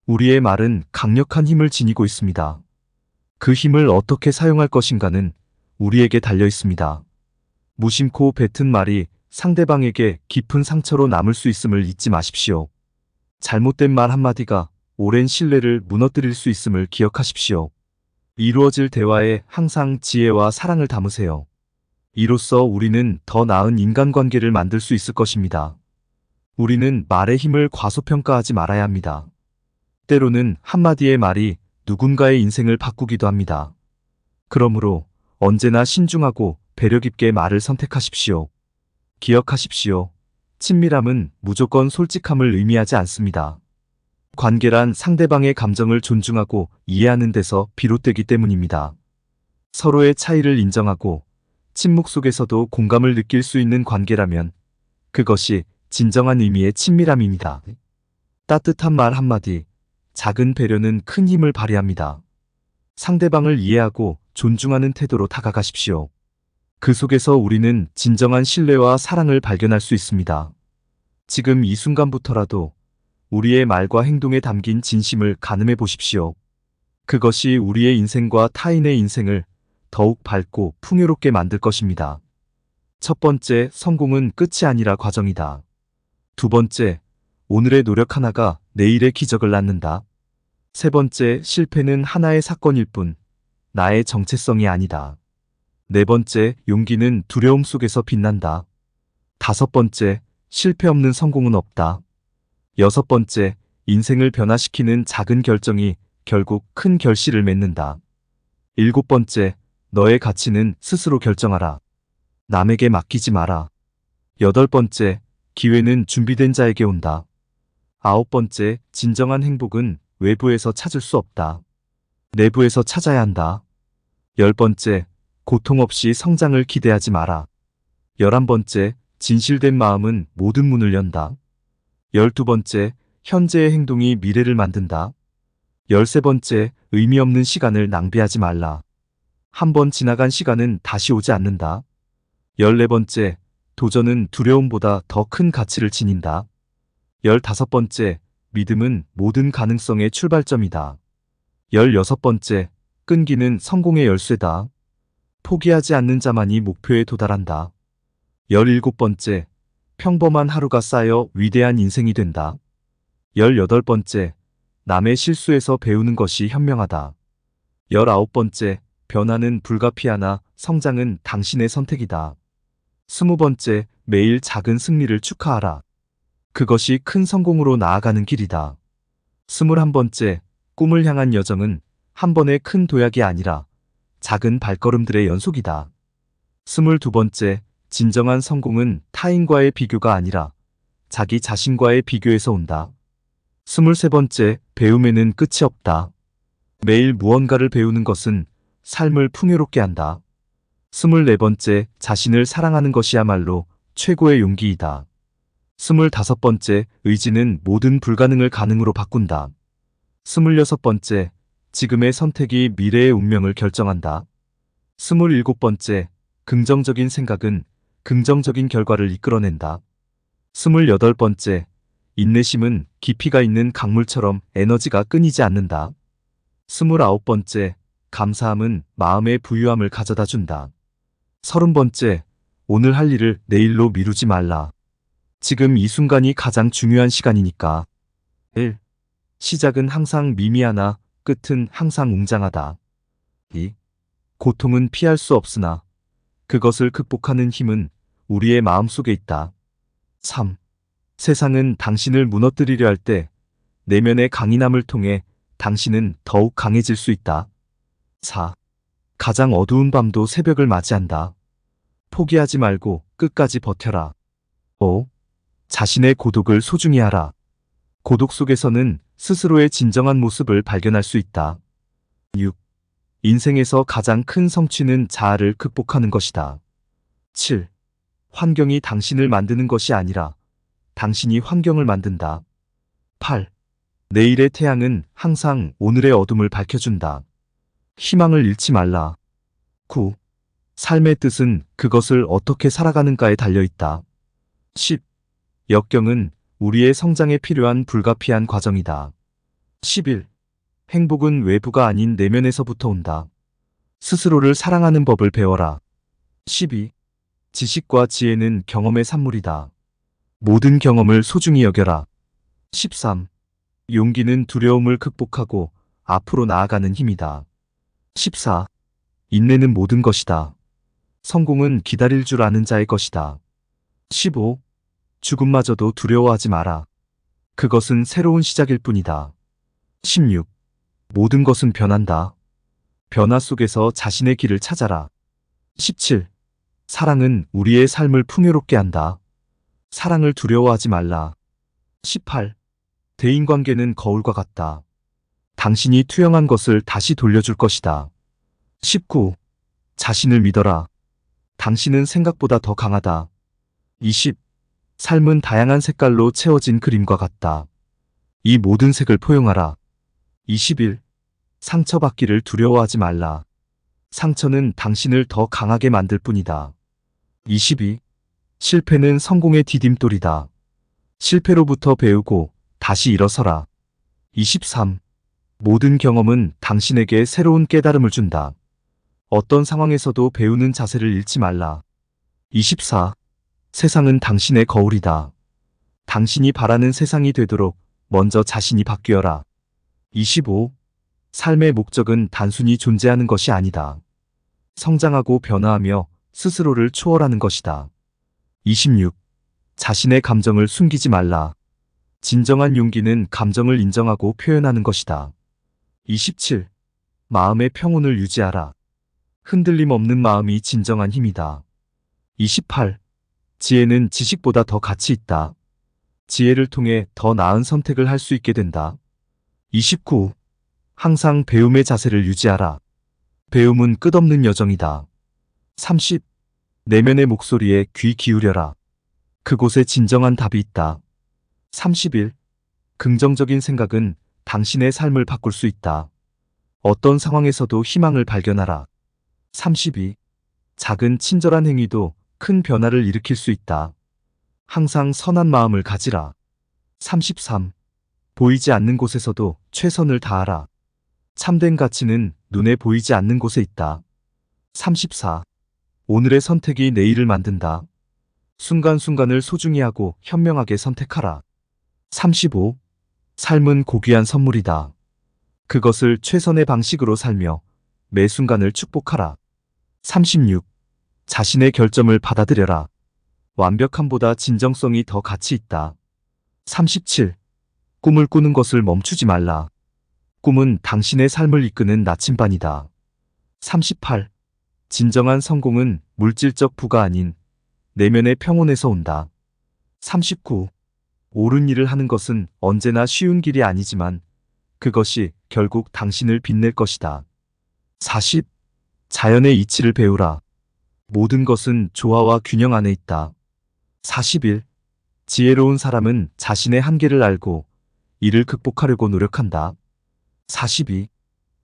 우리의 말은 강력한 힘을 지니고 있습니다. 그 힘을 어떻게 사용할 것인가는 우리에게 달려 있습니다. 무심코 뱉은 말이 상대방에게 깊은 상처로 남을 수 있음을 잊지 마십시오. 잘못된 말 한마디가 오랜 신뢰를 무너뜨릴 수 있음을 기억하십시오. 이루어질 대화에 항상 지혜와 사랑을 담으세요. 이로써 우리는 더 나은 인간관계를 만들 수 있을 것입니다. 우리는 말의 힘을 과소평가하지 말아야 합니다. 때로는 한마디의 말이 누군가의 인생을 바꾸기도 합니다. 그러므로 언제나 신중하고 배려 깊게 말을 선택하십시오. 기억하십시오. 친밀함은 무조건 솔직함을 의미하지 않습니다. 관계란 상대방의 감정을 존중하고 이해하는 데서 비롯되기 때문입니다. 서로의 차이를 인정하고 침묵 속에서도 공감을 느낄 수 있는 관계라면 그것이 진정한 의미의 친밀함입니다. 따뜻한 말 한마디, 작은 배려는 큰 힘을 발휘합니다. 상대방을 이해하고 존중하는 태도로 다가가십시오. 그 속에서 우리는 진정한 신뢰와 사랑을 발견할 수 있습니다. 지금 이 순간부터라도 우리의 말과 행동에 담긴 진심을 가늠해 보십시오. 그것이 우리의 인생과 타인의 인생을 더욱 밝고 풍요롭게 만들 것입니다. 첫 번째, 성공은 끝이 아니라 과정이다. 두 번째, 오늘의 노력 하나가 내일의 기적을 낳는다. 세 번째, 실패는 하나의 사건일 뿐 나의 정체성이 아니다. 네 번째, 용기는 두려움 속에서 빛난다. 다섯 번째, 실패 없는 성공은 없다. 여섯 번째, 인생을 변화시키는 작은 결정이 결국 큰 결실을 맺는다. 일곱 번째, 너의 가치는 스스로 결정하라. 남에게 맡기지 마라. 여덟 번째, 기회는 준비된 자에게 온다. 아홉 번째, 진정한 행복은 외부에서 찾을 수 없다. 내부에서 찾아야 한다. 열 번째, 고통 없이 성장을 기대하지 마라. 11번째, 진실된 마음은 모든 문을 연다. 12번째, 현재의 행동이 미래를 만든다. 13번째, 의미 없는 시간을 낭비하지 말라. 한 번 지나간 시간은 다시 오지 않는다. 14번째, 도전은 두려움보다 더 큰 가치를 지닌다. 15번째, 믿음은 모든 가능성의 출발점이다. 16번째, 끈기는 성공의 열쇠다. 포기하지 않는 자만이 목표에 도달한다. 17번째, 평범한 하루가 쌓여 위대한 인생이 된다. 18번째, 남의 실수에서 배우는 것이 현명하다. 19번째, 변화는 불가피하나 성장은 당신의 선택이다. 20번째, 매일 작은 승리를 축하하라. 그것이 큰 성공으로 나아가는 길이다. 21번째, 꿈을 향한 여정은 한 번의 큰 도약이 아니라 작은 발걸음들의 연속이다. 22번째, 진정한 성공은 타인과의 비교가 아니라 자기 자신과의 비교에서 온다. 23번째, 배움에는 끝이 없다. 매일 무언가를 배우는 것은 삶을 풍요롭게 한다. 24번째, 자신을 사랑하는 것이야말로 최고의 용기이다. 25번째, 의지는 모든 불가능을 가능으로 바꾼다. 26번째, 지금의 선택이 미래의 운명을 결정한다. 27번째, 긍정적인 생각은 긍정적인 결과를 이끌어낸다. 28번째, 인내심은 깊이가 있는 강물처럼 에너지가 끊이지 않는다. 29번째, 감사함은 마음의 부유함을 가져다 준다. 30번째, 오늘 할 일을 내일로 미루지 말라. 지금 이 순간이 가장 중요한 시간이니까. 1. 시작은 항상 미미하나 끝은 항상 웅장하다. 2. 고통은 피할 수 없으나 그것을 극복하는 힘은 우리의 마음속에 있다. 3. 세상은 당신을 무너뜨리려 할 때 내면의 강인함을 통해 당신은 더욱 강해질 수 있다. 4. 가장 어두운 밤도 새벽을 맞이한다. 포기하지 말고 끝까지 버텨라. 5. 자신의 고독을 소중히 하라. 고독 속에서는 스스로의 진정한 모습을 발견할 수 있다. 6. 인생에서 가장 큰 성취는 자아를 극복하는 것이다. 7. 환경이 당신을 만드는 것이 아니라 당신이 환경을 만든다. 8. 내일의 태양은 항상 오늘의 어둠을 밝혀준다. 희망을 잃지 말라. 9. 삶의 뜻은 그것을 어떻게 살아가는가에 달려있다. 10. 역경은 우리의 성장에 필요한 불가피한 과정이다. 11. 행복은 외부가 아닌 내면에서부터 온다. 스스로를 사랑하는 법을 배워라. 12. 지식과 지혜는 경험의 산물이다. 모든 경험을 소중히 여겨라. 13. 용기는 두려움을 극복하고 앞으로 나아가는 힘이다. 14. 인내는 모든 것이다. 성공은 기다릴 줄 아는 자의 것이다. 15. 죽음마저도 두려워하지 마라. 그것은 새로운 시작일 뿐이다. 16. 모든 것은 변한다. 변화 속에서 자신의 길을 찾아라. 17. 사랑은 우리의 삶을 풍요롭게 한다. 사랑을 두려워하지 말라. 18. 대인관계는 거울과 같다. 당신이 투영한 것을 다시 돌려줄 것이다. 19. 자신을 믿어라. 당신은 생각보다 더 강하다. 20. 삶은 다양한 색깔로 채워진 그림과 같다. 이 모든 색을 포용하라. 21. 상처받기를 두려워하지 말라. 상처는 당신을 더 강하게 만들 뿐이다. 22. 실패는 성공의 디딤돌이다. 실패로부터 배우고 다시 일어서라. 23. 모든 경험은 당신에게 새로운 깨달음을 준다. 어떤 상황에서도 배우는 자세를 잃지 말라. 24. 세상은 당신의 거울이다. 당신이 바라는 세상이 되도록 먼저 자신이 바뀌어라. 25. 삶의 목적은 단순히 존재하는 것이 아니다. 성장하고 변화하며 스스로를 초월하는 것이다. 26. 자신의 감정을 숨기지 말라. 진정한 용기는 감정을 인정하고 표현하는 것이다. 27. 마음의 평온을 유지하라. 흔들림 없는 마음이 진정한 힘이다. 28. 지혜는 지식보다 더 가치 있다. 지혜를 통해 더 나은 선택을 할 수 있게 된다. 29. 항상 배움의 자세를 유지하라. 배움은 끝없는 여정이다. 30. 내면의 목소리에 귀 기울여라. 그곳에 진정한 답이 있다. 31. 긍정적인 생각은 당신의 삶을 바꿀 수 있다. 어떤 상황에서도 희망을 발견하라. 32. 작은 친절한 행위도 큰 변화를 일으킬 수 있다. 항상 선한 마음을 가지라. 33. 보이지 않는 곳에서도 최선을 다하라. 참된 가치는 눈에 보이지 않는 곳에 있다. 34. 오늘의 선택이 내일을 만든다. 순간순간을 소중히 하고 현명하게 선택하라. 35. 삶은 고귀한 선물이다. 그것을 최선의 방식으로 살며 매 순간을 축복하라. 36. 자신의 결점을 받아들여라. 완벽함보다 진정성이 더 가치 있다. 37. 꿈을 꾸는 것을 멈추지 말라. 꿈은 당신의 삶을 이끄는 나침반이다. 38. 진정한 성공은 물질적 부가 아닌 내면의 평온에서 온다. 39. 옳은 일을 하는 것은 언제나 쉬운 길이 아니지만 그것이 결국 당신을 빛낼 것이다. 40. 자연의 이치를 배우라. 모든 것은 조화와 균형 안에 있다. 41. 지혜로운 사람은 자신의 한계를 알고 이를 극복하려고 노력한다. 42.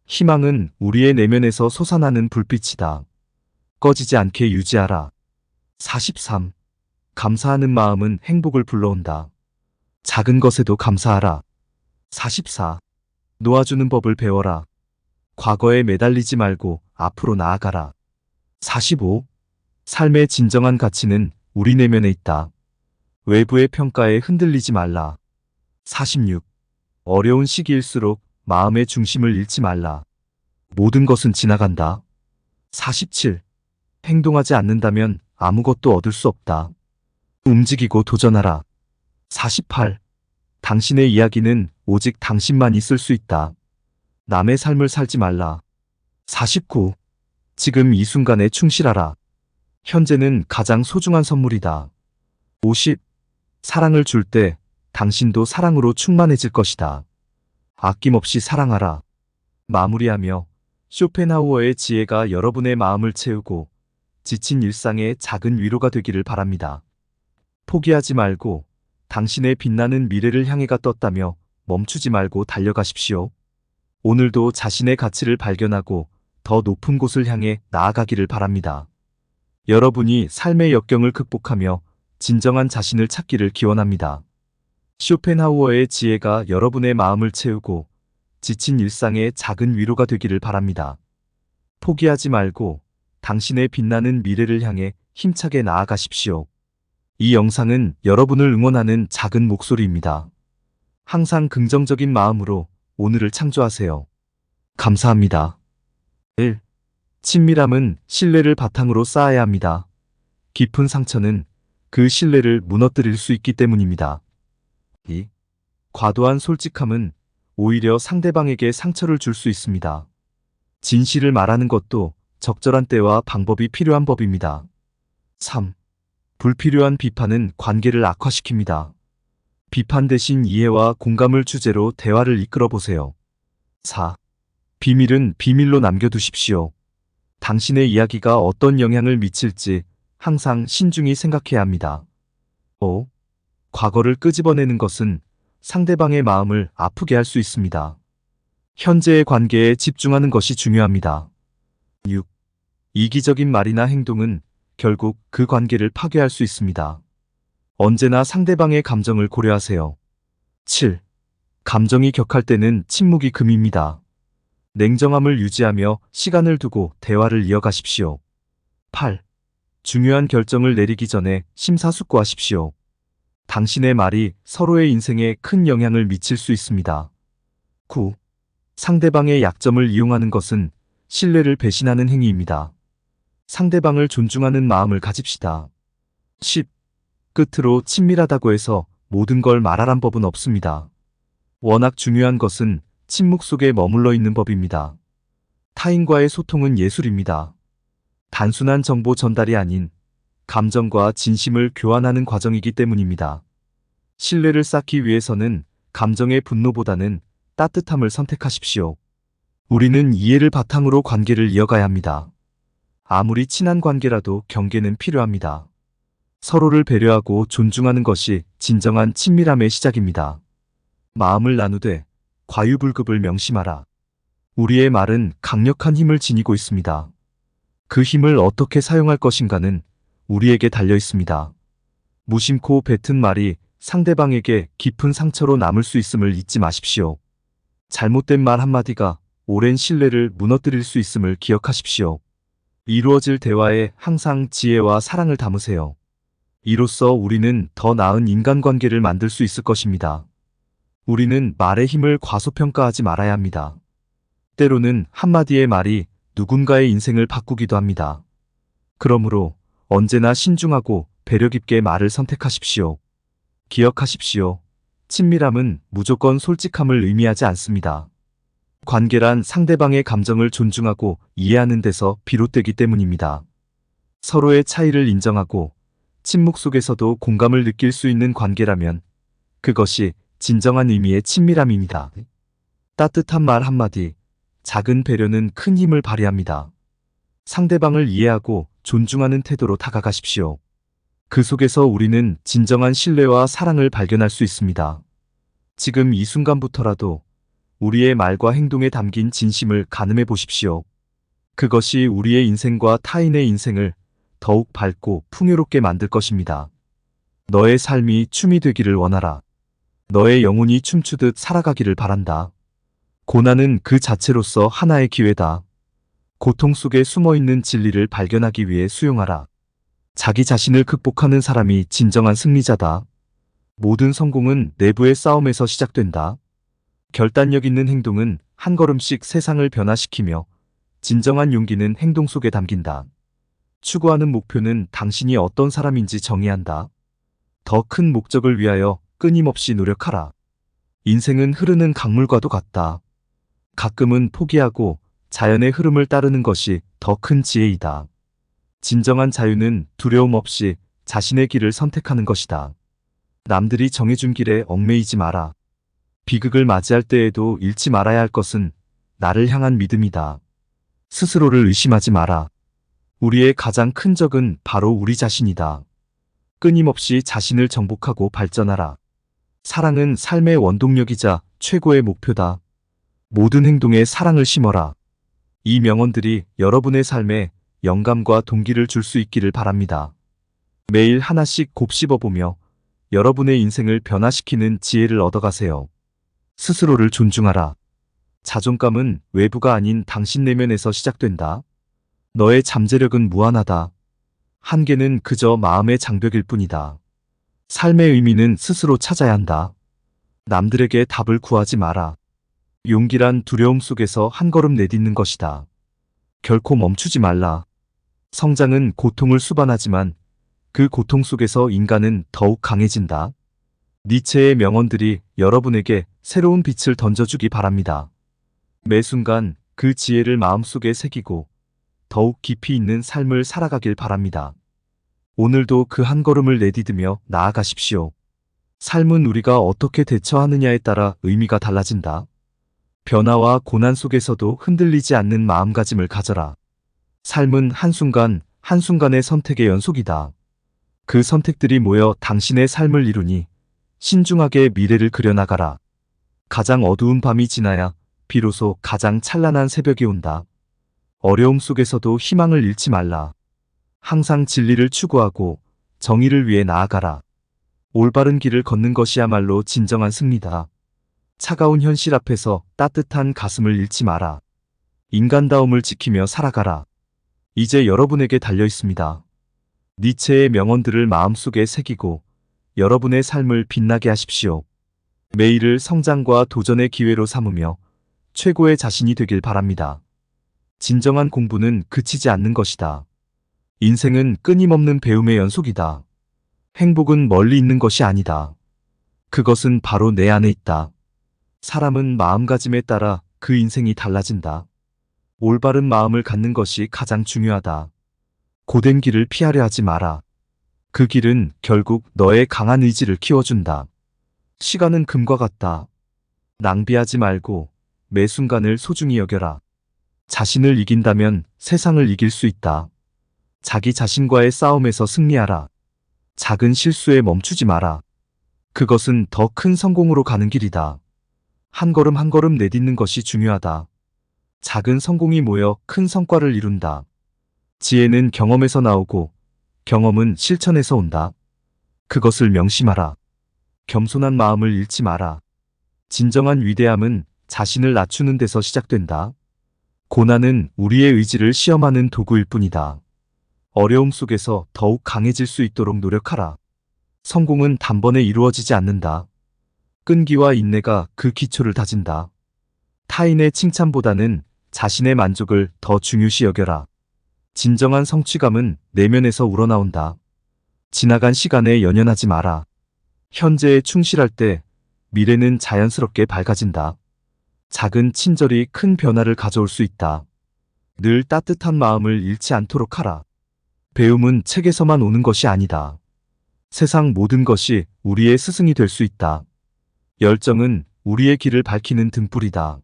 희망은 우리의 내면에서 솟아나는 불빛이다. 꺼지지 않게 유지하라. 43. 감사하는 마음은 행복을 불러온다. 작은 것에도 감사하라. 44. 놓아주는 법을 배워라. 과거에 매달리지 말고 앞으로 나아가라. 45. 삶의 진정한 가치는 우리 내면에 있다. 외부의 평가에 흔들리지 말라. 46. 어려운 시기일수록 마음의 중심을 잃지 말라. 모든 것은 지나간다. 47. 행동하지 않는다면 아무것도 얻을 수 없다. 움직이고 도전하라. 48. 당신의 이야기는 오직 당신만이 쓸 수 있다. 남의 삶을 살지 말라. 49. 지금 이 순간에 충실하라. 현재는 가장 소중한 선물이다. 50. 사랑을 줄 때 당신도 사랑으로 충만해질 것이다. 아낌없이 사랑하라. 마무리하며 쇼펜하우어의 지혜가 여러분의 마음을 채우고 지친 일상의 작은 위로가 되기를 바랍니다. 포기하지 말고 당신의 빛나는 미래를 향해가 떴다며 멈추지 말고 달려가십시오. 오늘도 자신의 가치를 발견하고 더 높은 곳을 향해 나아가기를 바랍니다. 여러분이 삶의 역경을 극복하며 진정한 자신을 찾기를 기원합니다. 쇼펜하우어의 지혜가 여러분의 마음을 채우고 지친 일상의 작은 위로가 되기를 바랍니다. 포기하지 말고 당신의 빛나는 미래를 향해 힘차게 나아가십시오. 이 영상은 여러분을 응원하는 작은 목소리입니다. 항상 긍정적인 마음으로 오늘을 창조하세요. 감사합니다. 1. 친밀함은 신뢰를 바탕으로 쌓아야 합니다. 깊은 상처는 그 신뢰를 무너뜨릴 수 있기 때문입니다. 2. 과도한 솔직함은 오히려 상대방에게 상처를 줄 수 있습니다. 진실을 말하는 것도 적절한 때와 방법이 필요한 법입니다. 3. 불필요한 비판은 관계를 악화시킵니다. 비판 대신 이해와 공감을 주제로 대화를 이끌어 보세요. 4. 비밀은 비밀로 남겨두십시오. 당신의 이야기가 어떤 영향을 미칠지 항상 신중히 생각해야 합니다. 5. 과거를 끄집어내는 것은 상대방의 마음을 아프게 할 수 있습니다. 현재의 관계에 집중하는 것이 중요합니다. 6. 이기적인 말이나 행동은 결국 그 관계를 파괴할 수 있습니다. 언제나 상대방의 감정을 고려하세요. 7. 감정이 격할 때는 침묵이 금입니다. 냉정함을 유지하며 시간을 두고 대화를 이어가십시오. 8. 중요한 결정을 내리기 전에 심사숙고하십시오. 당신의 말이 서로의 인생에 큰 영향을 미칠 수 있습니다. 9. 상대방의 약점을 이용하는 것은 신뢰를 배신하는 행위입니다. 상대방을 존중하는 마음을 가집시다. 10. 끝으로 친밀하다고 해서 모든 걸 말하란 법은 없습니다. 워낙 중요한 것은 침묵 속에 머물러 있는 법입니다. 타인과의 소통은 예술입니다. 단순한 정보 전달이 아닌 감정과 진심을 교환하는 과정이기 때문입니다. 신뢰를 쌓기 위해서는 감정의 분노보다는 따뜻함을 선택하십시오. 우리는 이해를 바탕으로 관계를 이어가야 합니다. 아무리 친한 관계라도 경계는 필요합니다. 서로를 배려하고 존중하는 것이 진정한 친밀함의 시작입니다. 마음을 나누되 과유불급을 명심하라. 우리의 말은 강력한 힘을 지니고 있습니다. 그 힘을 어떻게 사용할 것인가는 우리에게 달려 있습니다. 무심코 뱉은 말이 상대방에게 깊은 상처로 남을 수 있음을 잊지 마십시오. 잘못된 말 한마디가 오랜 신뢰를 무너뜨릴 수 있음을 기억하십시오. 이루어질 대화에 항상 지혜와 사랑을 담으세요. 이로써 우리는 더 나은 인간관계를 만들 수 있을 것입니다. 우리는 말의 힘을 과소평가하지 말아야 합니다. 때로는 한마디의 말이 누군가의 인생을 바꾸기도 합니다. 그러므로 언제나 신중하고 배려 깊게 말을 선택하십시오. 기억하십시오. 친밀함은 무조건 솔직함을 의미하지 않습니다. 관계란 상대방의 감정을 존중하고 이해하는 데서 비롯되기 때문입니다. 서로의 차이를 인정하고 침묵 속에서도 공감을 느낄 수 있는 관계라면 그것이 진정한 의미의 친밀함입니다. 따뜻한 말 한마디, 작은 배려는 큰 힘을 발휘합니다. 상대방을 이해하고 존중하는 태도로 다가가십시오. 그 속에서 우리는 진정한 신뢰와 사랑을 발견할 수 있습니다. 지금 이 순간부터라도 우리의 말과 행동에 담긴 진심을 가늠해 보십시오. 그것이 우리의 인생과 타인의 인생을 더욱 밝고 풍요롭게 만들 것입니다. 너의 삶이 춤이 되기를 원하라. 너의 영혼이 춤추듯 살아가기를 바란다. 고난은 그 자체로서 하나의 기회다. 고통 속에 숨어있는 진리를 발견하기 위해 수용하라. 자기 자신을 극복하는 사람이 진정한 승리자다. 모든 성공은 내부의 싸움에서 시작된다. 결단력 있는 행동은 한 걸음씩 세상을 변화시키며 진정한 용기는 행동 속에 담긴다. 추구하는 목표는 당신이 어떤 사람인지 정의한다. 더 큰 목적을 위하여 끊임없이 노력하라. 인생은 흐르는 강물과도 같다. 가끔은 포기하고 자연의 흐름을 따르는 것이 더 큰 지혜이다. 진정한 자유는 두려움 없이 자신의 길을 선택하는 것이다. 남들이 정해준 길에 얽매이지 마라. 비극을 맞이할 때에도 잃지 말아야 할 것은 나를 향한 믿음이다. 스스로를 의심하지 마라. 우리의 가장 큰 적은 바로 우리 자신이다. 끊임없이 자신을 정복하고 발전하라. 사랑은 삶의 원동력이자 최고의 목표다. 모든 행동에 사랑을 심어라. 이 명언들이 여러분의 삶에 영감과 동기를 줄 수 있기를 바랍니다. 매일 하나씩 곱씹어보며 여러분의 인생을 변화시키는 지혜를 얻어가세요. 스스로를 존중하라. 자존감은 외부가 아닌 당신 내면에서 시작된다. 너의 잠재력은 무한하다. 한계는 그저 마음의 장벽일 뿐이다. 삶의 의미는 스스로 찾아야 한다. 남들에게 답을 구하지 마라. 용기란 두려움 속에서 한 걸음 내딛는 것이다. 결코 멈추지 말라. 성장은 고통을 수반하지만 그 고통 속에서 인간은 더욱 강해진다. 니체의 명언들이 여러분에게 새로운 빛을 던져주기 바랍니다. 매 순간 그 지혜를 마음속에 새기고 더욱 깊이 있는 삶을 살아가길 바랍니다. 오늘도 그 한 걸음을 내디디며 나아가십시오. 삶은 우리가 어떻게 대처하느냐에 따라 의미가 달라진다. 변화와 고난 속에서도 흔들리지 않는 마음가짐을 가져라. 삶은 한순간, 한순간의 선택의 연속이다. 그 선택들이 모여 당신의 삶을 이루니 신중하게 미래를 그려나가라. 가장 어두운 밤이 지나야 비로소 가장 찬란한 새벽이 온다. 어려움 속에서도 희망을 잃지 말라. 항상 진리를 추구하고 정의를 위해 나아가라. 올바른 길을 걷는 것이야말로 진정한 승리다. 차가운 현실 앞에서 따뜻한 가슴을 잃지 마라. 인간다움을 지키며 살아가라. 이제 여러분에게 달려 있습니다. 니체의 명언들을 마음속에 새기고 여러분의 삶을 빛나게 하십시오. 매일을 성장과 도전의 기회로 삼으며 최고의 자신이 되길 바랍니다. 진정한 공부는 그치지 않는 것이다. 인생은 끊임없는 배움의 연속이다. 행복은 멀리 있는 것이 아니다. 그것은 바로 내 안에 있다. 사람은 마음가짐에 따라 그 인생이 달라진다. 올바른 마음을 갖는 것이 가장 중요하다. 고된 길을 피하려 하지 마라. 그 길은 결국 너의 강한 의지를 키워준다. 시간은 금과 같다. 낭비하지 말고 매 순간을 소중히 여겨라. 자신을 이긴다면 세상을 이길 수 있다. 자기 자신과의 싸움에서 승리하라. 작은 실수에 멈추지 마라. 그것은 더 큰 성공으로 가는 길이다. 한 걸음 한 걸음 내딛는 것이 중요하다. 작은 성공이 모여 큰 성과를 이룬다. 지혜는 경험에서 나오고 경험은 실천에서 온다. 그것을 명심하라. 겸손한 마음을 잃지 마라. 진정한 위대함은 자신을 낮추는 데서 시작된다. 고난은 우리의 의지를 시험하는 도구일 뿐이다. 어려움 속에서 더욱 강해질 수 있도록 노력하라. 성공은 단번에 이루어지지 않는다. 끈기와 인내가 그 기초를 다진다. 타인의 칭찬보다는 자신의 만족을 더 중요시 여겨라. 진정한 성취감은 내면에서 우러나온다. 지나간 시간에 연연하지 마라. 현재에 충실할 때 미래는 자연스럽게 밝아진다. 작은 친절이 큰 변화를 가져올 수 있다. 늘 따뜻한 마음을 잃지 않도록 하라. 배움은 책에서만 오는 것이 아니다. 세상 모든 것이 우리의 스승이 될 수 있다. 열정은 우리의 길을 밝히는 등불이다.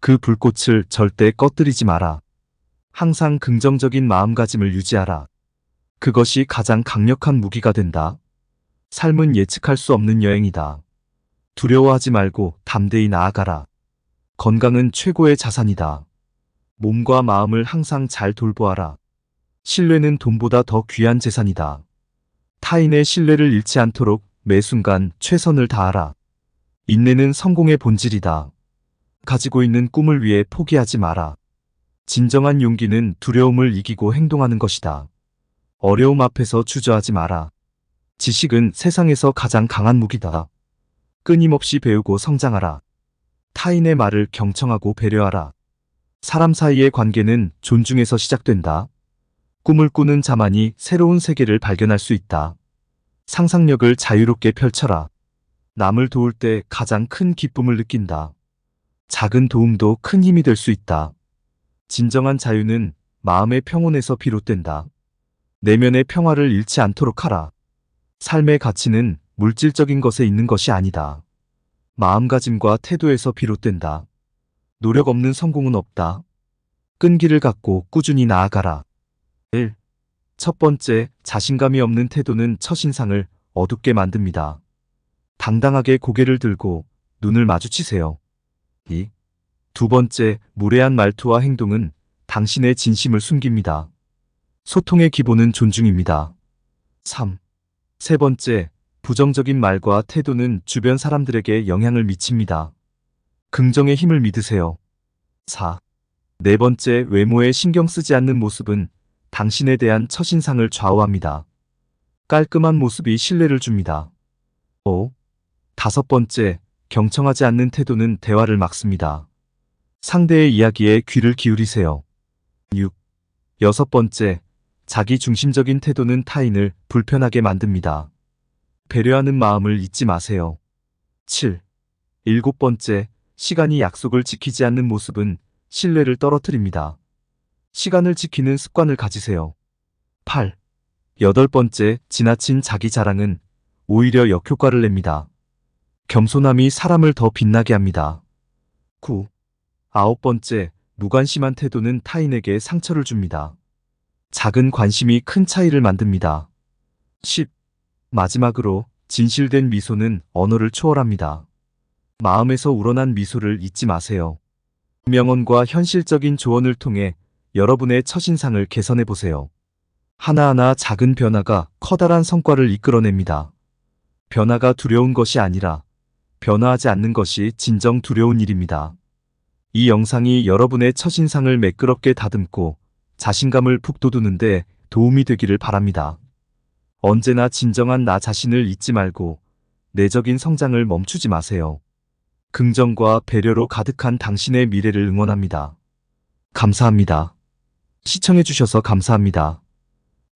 그 불꽃을 절대 꺼뜨리지 마라. 항상 긍정적인 마음가짐을 유지하라. 그것이 가장 강력한 무기가 된다. 삶은 예측할 수 없는 여행이다. 두려워하지 말고 담대히 나아가라. 건강은 최고의 자산이다. 몸과 마음을 항상 잘 돌보아라. 신뢰는 돈보다 더 귀한 재산이다. 타인의 신뢰를 잃지 않도록 매 순간 최선을 다하라. 인내는 성공의 본질이다. 가지고 있는 꿈을 위해 포기하지 마라. 진정한 용기는 두려움을 이기고 행동하는 것이다. 어려움 앞에서 주저하지 마라. 지식은 세상에서 가장 강한 무기다. 끊임없이 배우고 성장하라. 타인의 말을 경청하고 배려하라. 사람 사이의 관계는 존중에서 시작된다. 꿈을 꾸는 자만이 새로운 세계를 발견할 수 있다. 상상력을 자유롭게 펼쳐라. 남을 도울 때 가장 큰 기쁨을 느낀다. 작은 도움도 큰 힘이 될 수 있다. 진정한 자유는 마음의 평온에서 비롯된다. 내면의 평화를 잃지 않도록 하라. 삶의 가치는 물질적인 것에 있는 것이 아니다. 마음가짐과 태도에서 비롯된다. 노력 없는 성공은 없다. 끈기를 갖고 꾸준히 나아가라. 1. 첫 번째, 자신감이 없는 태도는 첫인상을 어둡게 만듭니다. 당당하게 고개를 들고 눈을 마주치세요. 2. 두 번째, 무례한 말투와 행동은 당신의 진심을 숨깁니다. 소통의 기본은 존중입니다. 3. 세 번째, 부정적인 말과 태도는 주변 사람들에게 영향을 미칩니다. 긍정의 힘을 믿으세요. 4. 네 번째, 외모에 신경 쓰지 않는 모습은 당신에 대한 첫인상을 좌우합니다. 깔끔한 모습이 신뢰를 줍니다. 5. 다섯 번째, 경청하지 않는 태도는 대화를 막습니다. 상대의 이야기에 귀를 기울이세요. 6. 여섯 번째, 자기 중심적인 태도는 타인을 불편하게 만듭니다. 배려하는 마음을 잊지 마세요. 7. 일곱 번째, 시간이 약속을 지키지 않는 모습은 신뢰를 떨어뜨립니다. 시간을 지키는 습관을 가지세요. 8. 여덟 번째, 지나친 자기 자랑은 오히려 역효과를 냅니다. 겸손함이 사람을 더 빛나게 합니다. 9. 아홉 번째, 무관심한 태도는 타인에게 상처를 줍니다. 작은 관심이 큰 차이를 만듭니다. 10. 마지막으로, 진실된 미소는 언어를 초월합니다. 마음에서 우러난 미소를 잊지 마세요. 명언과 현실적인 조언을 통해 여러분의 첫인상을 개선해 보세요. 하나하나 작은 변화가 커다란 성과를 이끌어냅니다. 변화가 두려운 것이 아니라 변화하지 않는 것이 진정 두려운 일입니다. 이 영상이 여러분의 첫인상을 매끄럽게 다듬고 자신감을 북돋우는데 도움이 되기를 바랍니다. 언제나 진정한 나 자신을 잊지 말고 내적인 성장을 멈추지 마세요. 긍정과 배려로 가득한 당신의 미래를 응원합니다. 감사합니다. 시청해주셔서 감사합니다.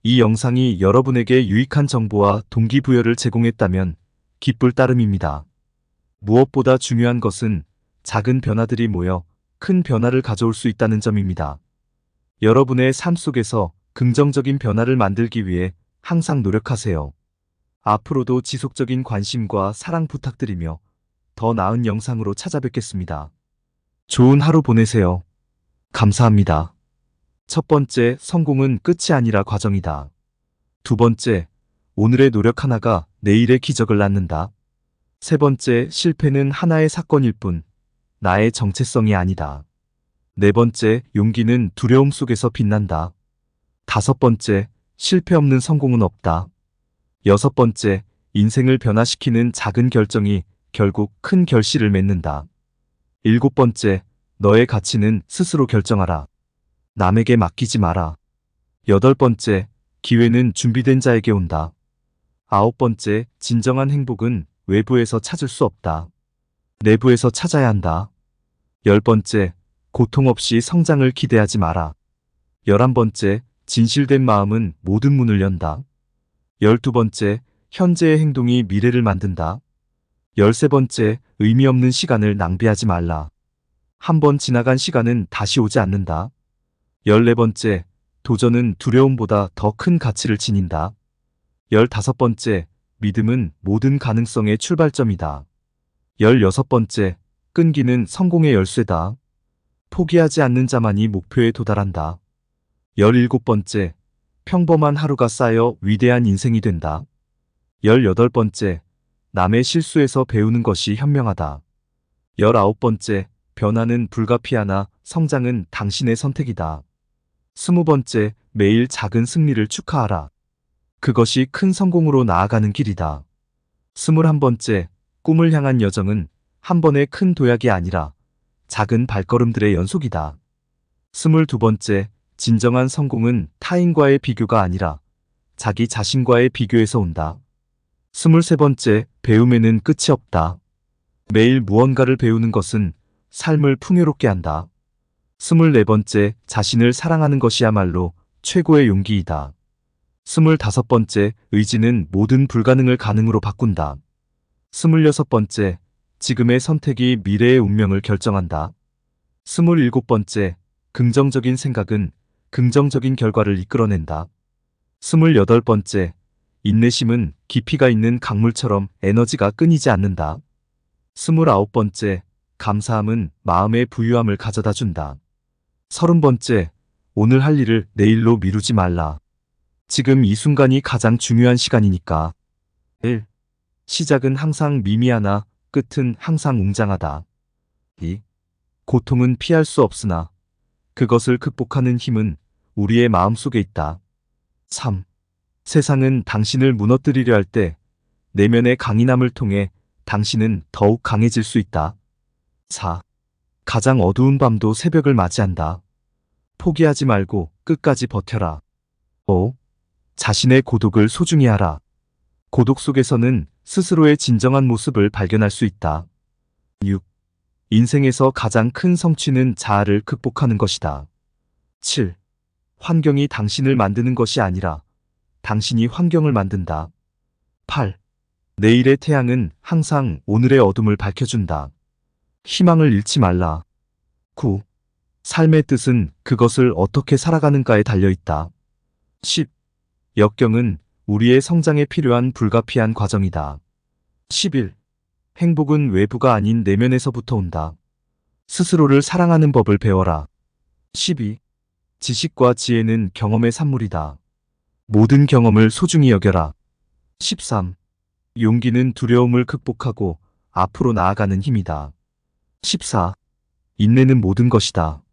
이 영상이 여러분에게 유익한 정보와 동기부여를 제공했다면 기쁠 따름입니다. 무엇보다 중요한 것은 작은 변화들이 모여 큰 변화를 가져올 수 있다는 점입니다. 여러분의 삶 속에서 긍정적인 변화를 만들기 위해 항상 노력하세요. 앞으로도 지속적인 관심과 사랑 부탁드리며 더 나은 영상으로 찾아뵙겠습니다. 좋은 하루 보내세요. 감사합니다. 첫 번째, 성공은 끝이 아니라 과정이다. 두 번째, 오늘의 노력 하나가 내일의 기적을 낳는다. 세 번째, 실패는 하나의 사건일 뿐 나의 정체성이 아니다. 네 번째, 용기는 두려움 속에서 빛난다. 다섯 번째, 실패 없는 성공은 없다. 여섯 번째, 인생을 변화시키는 작은 결정이 결국 큰 결실을 맺는다. 일곱 번째, 너의 가치는 스스로 결정하라. 남에게 맡기지 마라. 여덟 번째, 기회는 준비된 자에게 온다. 아홉 번째, 진정한 행복은 외부에서 찾을 수 없다. 내부에서 찾아야 한다. 열 번째, 고통 없이 성장을 기대하지 마라. 11번째, 진실된 마음은 모든 문을 연다. 12번째, 현재의 행동이 미래를 만든다. 13번째, 의미 없는 시간을 낭비하지 말라. 한 번 지나간 시간은 다시 오지 않는다. 14번째, 도전은 두려움보다 더 큰 가치를 지닌다. 15번째, 믿음은 모든 가능성의 출발점이다. 16번째, 끈기는 성공의 열쇠다. 포기하지 않는 자만이 목표에 도달한다. 17번째, 평범한 하루가 쌓여 위대한 인생이 된다. 18번째, 남의 실수에서 배우는 것이 현명하다. 19번째, 변화는 불가피하나 성장은 당신의 선택이다. 20번째, 매일 작은 승리를 축하하라. 그것이 큰 성공으로 나아가는 길이다. 21번째, 꿈을 향한 여정은 한 번의 큰 도약이 아니라 작은 발걸음들의 연속이다. 22번째, 진정한 성공은 타인과의 비교가 아니라 자기 자신과의 비교에서 온다. 23번째, 배움에는 끝이 없다. 매일 무언가를 배우는 것은 삶을 풍요롭게 한다. 24번째, 자신을 사랑하는 것이야말로 최고의 용기이다. 25번째, 의지는 모든 불가능을 가능으로 바꾼다. 26번째, 지금의 선택이 미래의 운명을 결정한다. 27번째, 긍정적인 생각은 긍정적인 결과를 이끌어낸다. 28번째, 인내심은 깊이가 있는 강물처럼 에너지가 끊이지 않는다. 29번째, 감사함은 마음의 부유함을 가져다 준다. 30번째, 오늘 할 일을 내일로 미루지 말라. 지금 이 순간이 가장 중요한 시간이니까. 1. 시작은 항상 미미하나 끝은 항상 웅장하다. 2. 고통은 피할 수 없으나 그것을 극복하는 힘은 우리의 마음속에 있다. 3. 세상은 당신을 무너뜨리려 할 때 내면의 강인함을 통해 당신은 더욱 강해질 수 있다. 4. 가장 어두운 밤도 새벽을 맞이한다. 포기하지 말고 끝까지 버텨라. 5. 자신의 고독을 소중히 하라. 고독 속에서는 스스로의 진정한 모습을 발견할 수 있다. 6. 인생에서 가장 큰 성취는 자아를 극복하는 것이다. 7. 환경이 당신을 만드는 것이 아니라 당신이 환경을 만든다. 8. 내일의 태양은 항상 오늘의 어둠을 밝혀준다. 희망을 잃지 말라. 9. 삶의 뜻은 그것을 어떻게 살아가는가에 달려있다. 10. 역경은 우리의 성장에 필요한 불가피한 과정이다. 11. 행복은 외부가 아닌 내면에서부터 온다. 스스로를 사랑하는 법을 배워라. 12. 지식과 지혜는 경험의 산물이다. 모든 경험을 소중히 여겨라. 13. 용기는 두려움을 극복하고 앞으로 나아가는 힘이다. 14. 인내는 모든 것이다.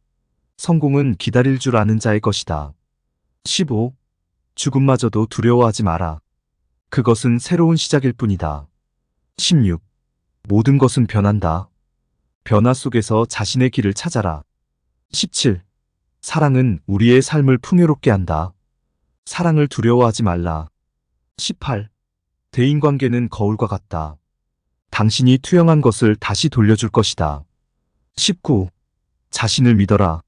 성공은 기다릴 줄 아는 자의 것이다. 15. 죽음마저도 두려워하지 마라. 그것은 새로운 시작일 뿐이다. 16. 모든 것은 변한다. 변화 속에서 자신의 길을 찾아라. 17. 사랑은 우리의 삶을 풍요롭게 한다. 사랑을 두려워하지 말라. 18. 대인관계는 거울과 같다. 당신이 투영한 것을 다시 돌려줄 것이다. 19. 자신을 믿어라.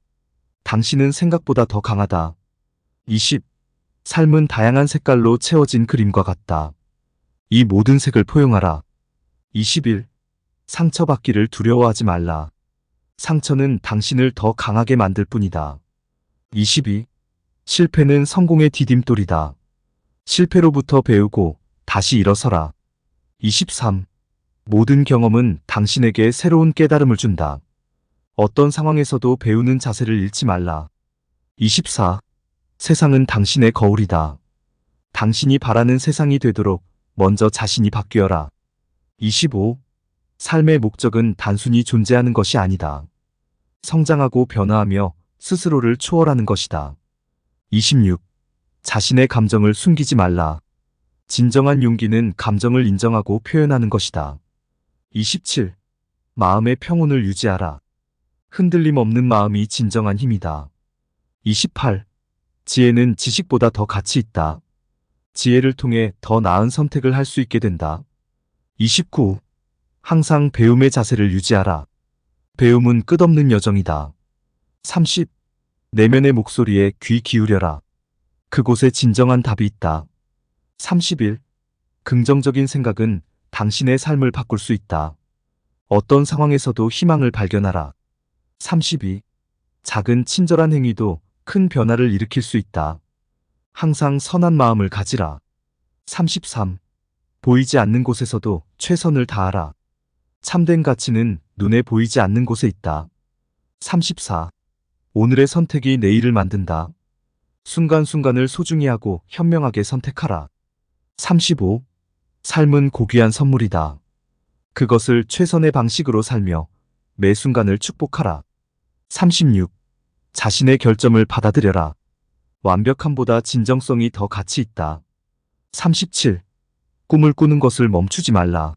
당신은 생각보다 더 강하다. 20. 삶은 다양한 색깔로 채워진 그림과 같다. 이 모든 색을 포용하라. 21. 상처받기를 두려워하지 말라. 상처는 당신을 더 강하게 만들 뿐이다. 22. 실패는 성공의 디딤돌이다. 실패로부터 배우고 다시 일어서라. 23. 모든 경험은 당신에게 새로운 깨달음을 준다. 어떤 상황에서도 배우는 자세를 잃지 말라. 24. 세상은 당신의 거울이다. 당신이 바라는 세상이 되도록 먼저 자신이 바뀌어라. 25. 삶의 목적은 단순히 존재하는 것이 아니다. 성장하고 변화하며 스스로를 초월하는 것이다. 26. 자신의 감정을 숨기지 말라. 진정한 용기는 감정을 인정하고 표현하는 것이다. 27. 마음의 평온을 유지하라. 흔들림 없는 마음이 진정한 힘이다. 28. 지혜는 지식보다 더 가치 있다. 지혜를 통해 더 나은 선택을 할 수 있게 된다. 29. 항상 배움의 자세를 유지하라. 배움은 끝없는 여정이다. 30. 내면의 목소리에 귀 기울여라. 그곳에 진정한 답이 있다. 31. 긍정적인 생각은 당신의 삶을 바꿀 수 있다. 어떤 상황에서도 희망을 발견하라. 32. 작은 친절한 행위도 큰 변화를 일으킬 수 있다. 항상 선한 마음을 가지라. 33. 보이지 않는 곳에서도 최선을 다하라. 참된 가치는 눈에 보이지 않는 곳에 있다. 34. 오늘의 선택이 내일을 만든다. 순간순간을 소중히 하고 현명하게 선택하라. 35. 삶은 고귀한 선물이다. 그것을 최선의 방식으로 살며 매 순간을 축복하라. 36. 자신의 결점을 받아들여라. 완벽함보다 진정성이 더 가치 있다. 37. 꿈을 꾸는 것을 멈추지 말라.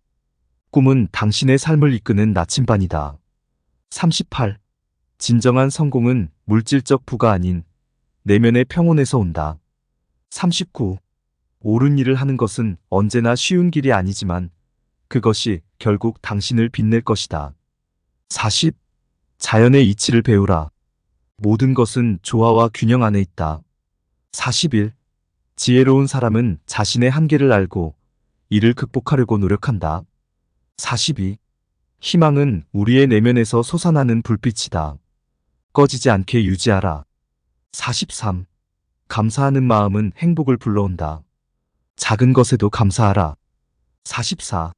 꿈은 당신의 삶을 이끄는 나침반이다. 38. 진정한 성공은 물질적 부가 아닌 내면의 평온에서 온다. 39. 옳은 일을 하는 것은 언제나 쉬운 길이 아니지만 그것이 결국 당신을 빛낼 것이다. 40. 자연의 이치를 배우라. 모든 것은 조화와 균형 안에 있다. 41. 지혜로운 사람은 자신의 한계를 알고 이를 극복하려고 노력한다. 42. 희망은 우리의 내면에서 솟아나는 불빛이다. 꺼지지 않게 유지하라. 43. 감사하는 마음은 행복을 불러온다. 작은 것에도 감사하라. 44.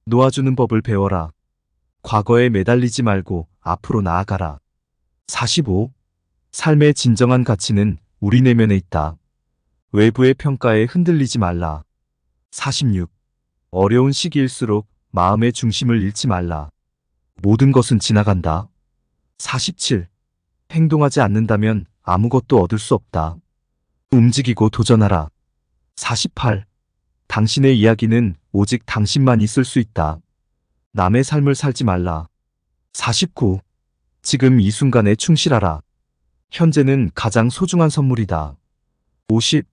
놓아주는 법을 배워라. 과거에 매달리지 말고 앞으로 나아가라. 45. 삶의 진정한 가치는 우리 내면에 있다. 외부의 평가에 흔들리지 말라. 46. 어려운 시기일수록 마음의 중심을 잃지 말라. 모든 것은 지나간다. 47. 행동하지 않는다면 아무것도 얻을 수 없다. 움직이고 도전하라. 48. 당신의 이야기는 오직 당신만 있을 수 있다. 남의 삶을 살지 말라. 49. 지금 이 순간에 충실하라. 현재는 가장 소중한 선물이다. 50.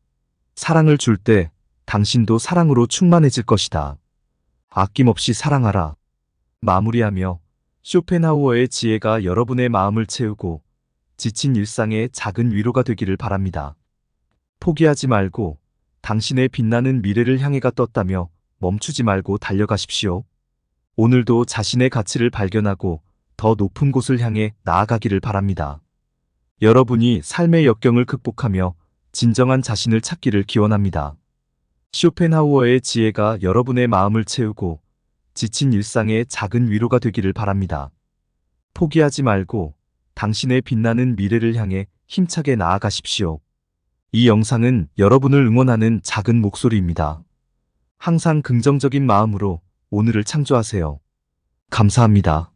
사랑을 줄 때 당신도 사랑으로 충만해질 것이다. 아낌없이 사랑하라. 마무리하며 쇼펜하우어의 지혜가 여러분의 마음을 채우고 지친 일상의 작은 위로가 되기를 바랍니다. 포기하지 말고 당신의 빛나는 미래를 향해가 떴다며 멈추지 말고 달려가십시오. 오늘도 자신의 가치를 발견하고 더 높은 곳을 향해 나아가기를 바랍니다. 여러분이 삶의 역경을 극복하며 진정한 자신을 찾기를 기원합니다. 쇼펜하우어의 지혜가 여러분의 마음을 채우고 지친 일상의 작은 위로가 되기를 바랍니다. 포기하지 말고 당신의 빛나는 미래를 향해 힘차게 나아가십시오. 이 영상은 여러분을 응원하는 작은 목소리입니다. 항상 긍정적인 마음으로 오늘을 창조하세요. 감사합니다.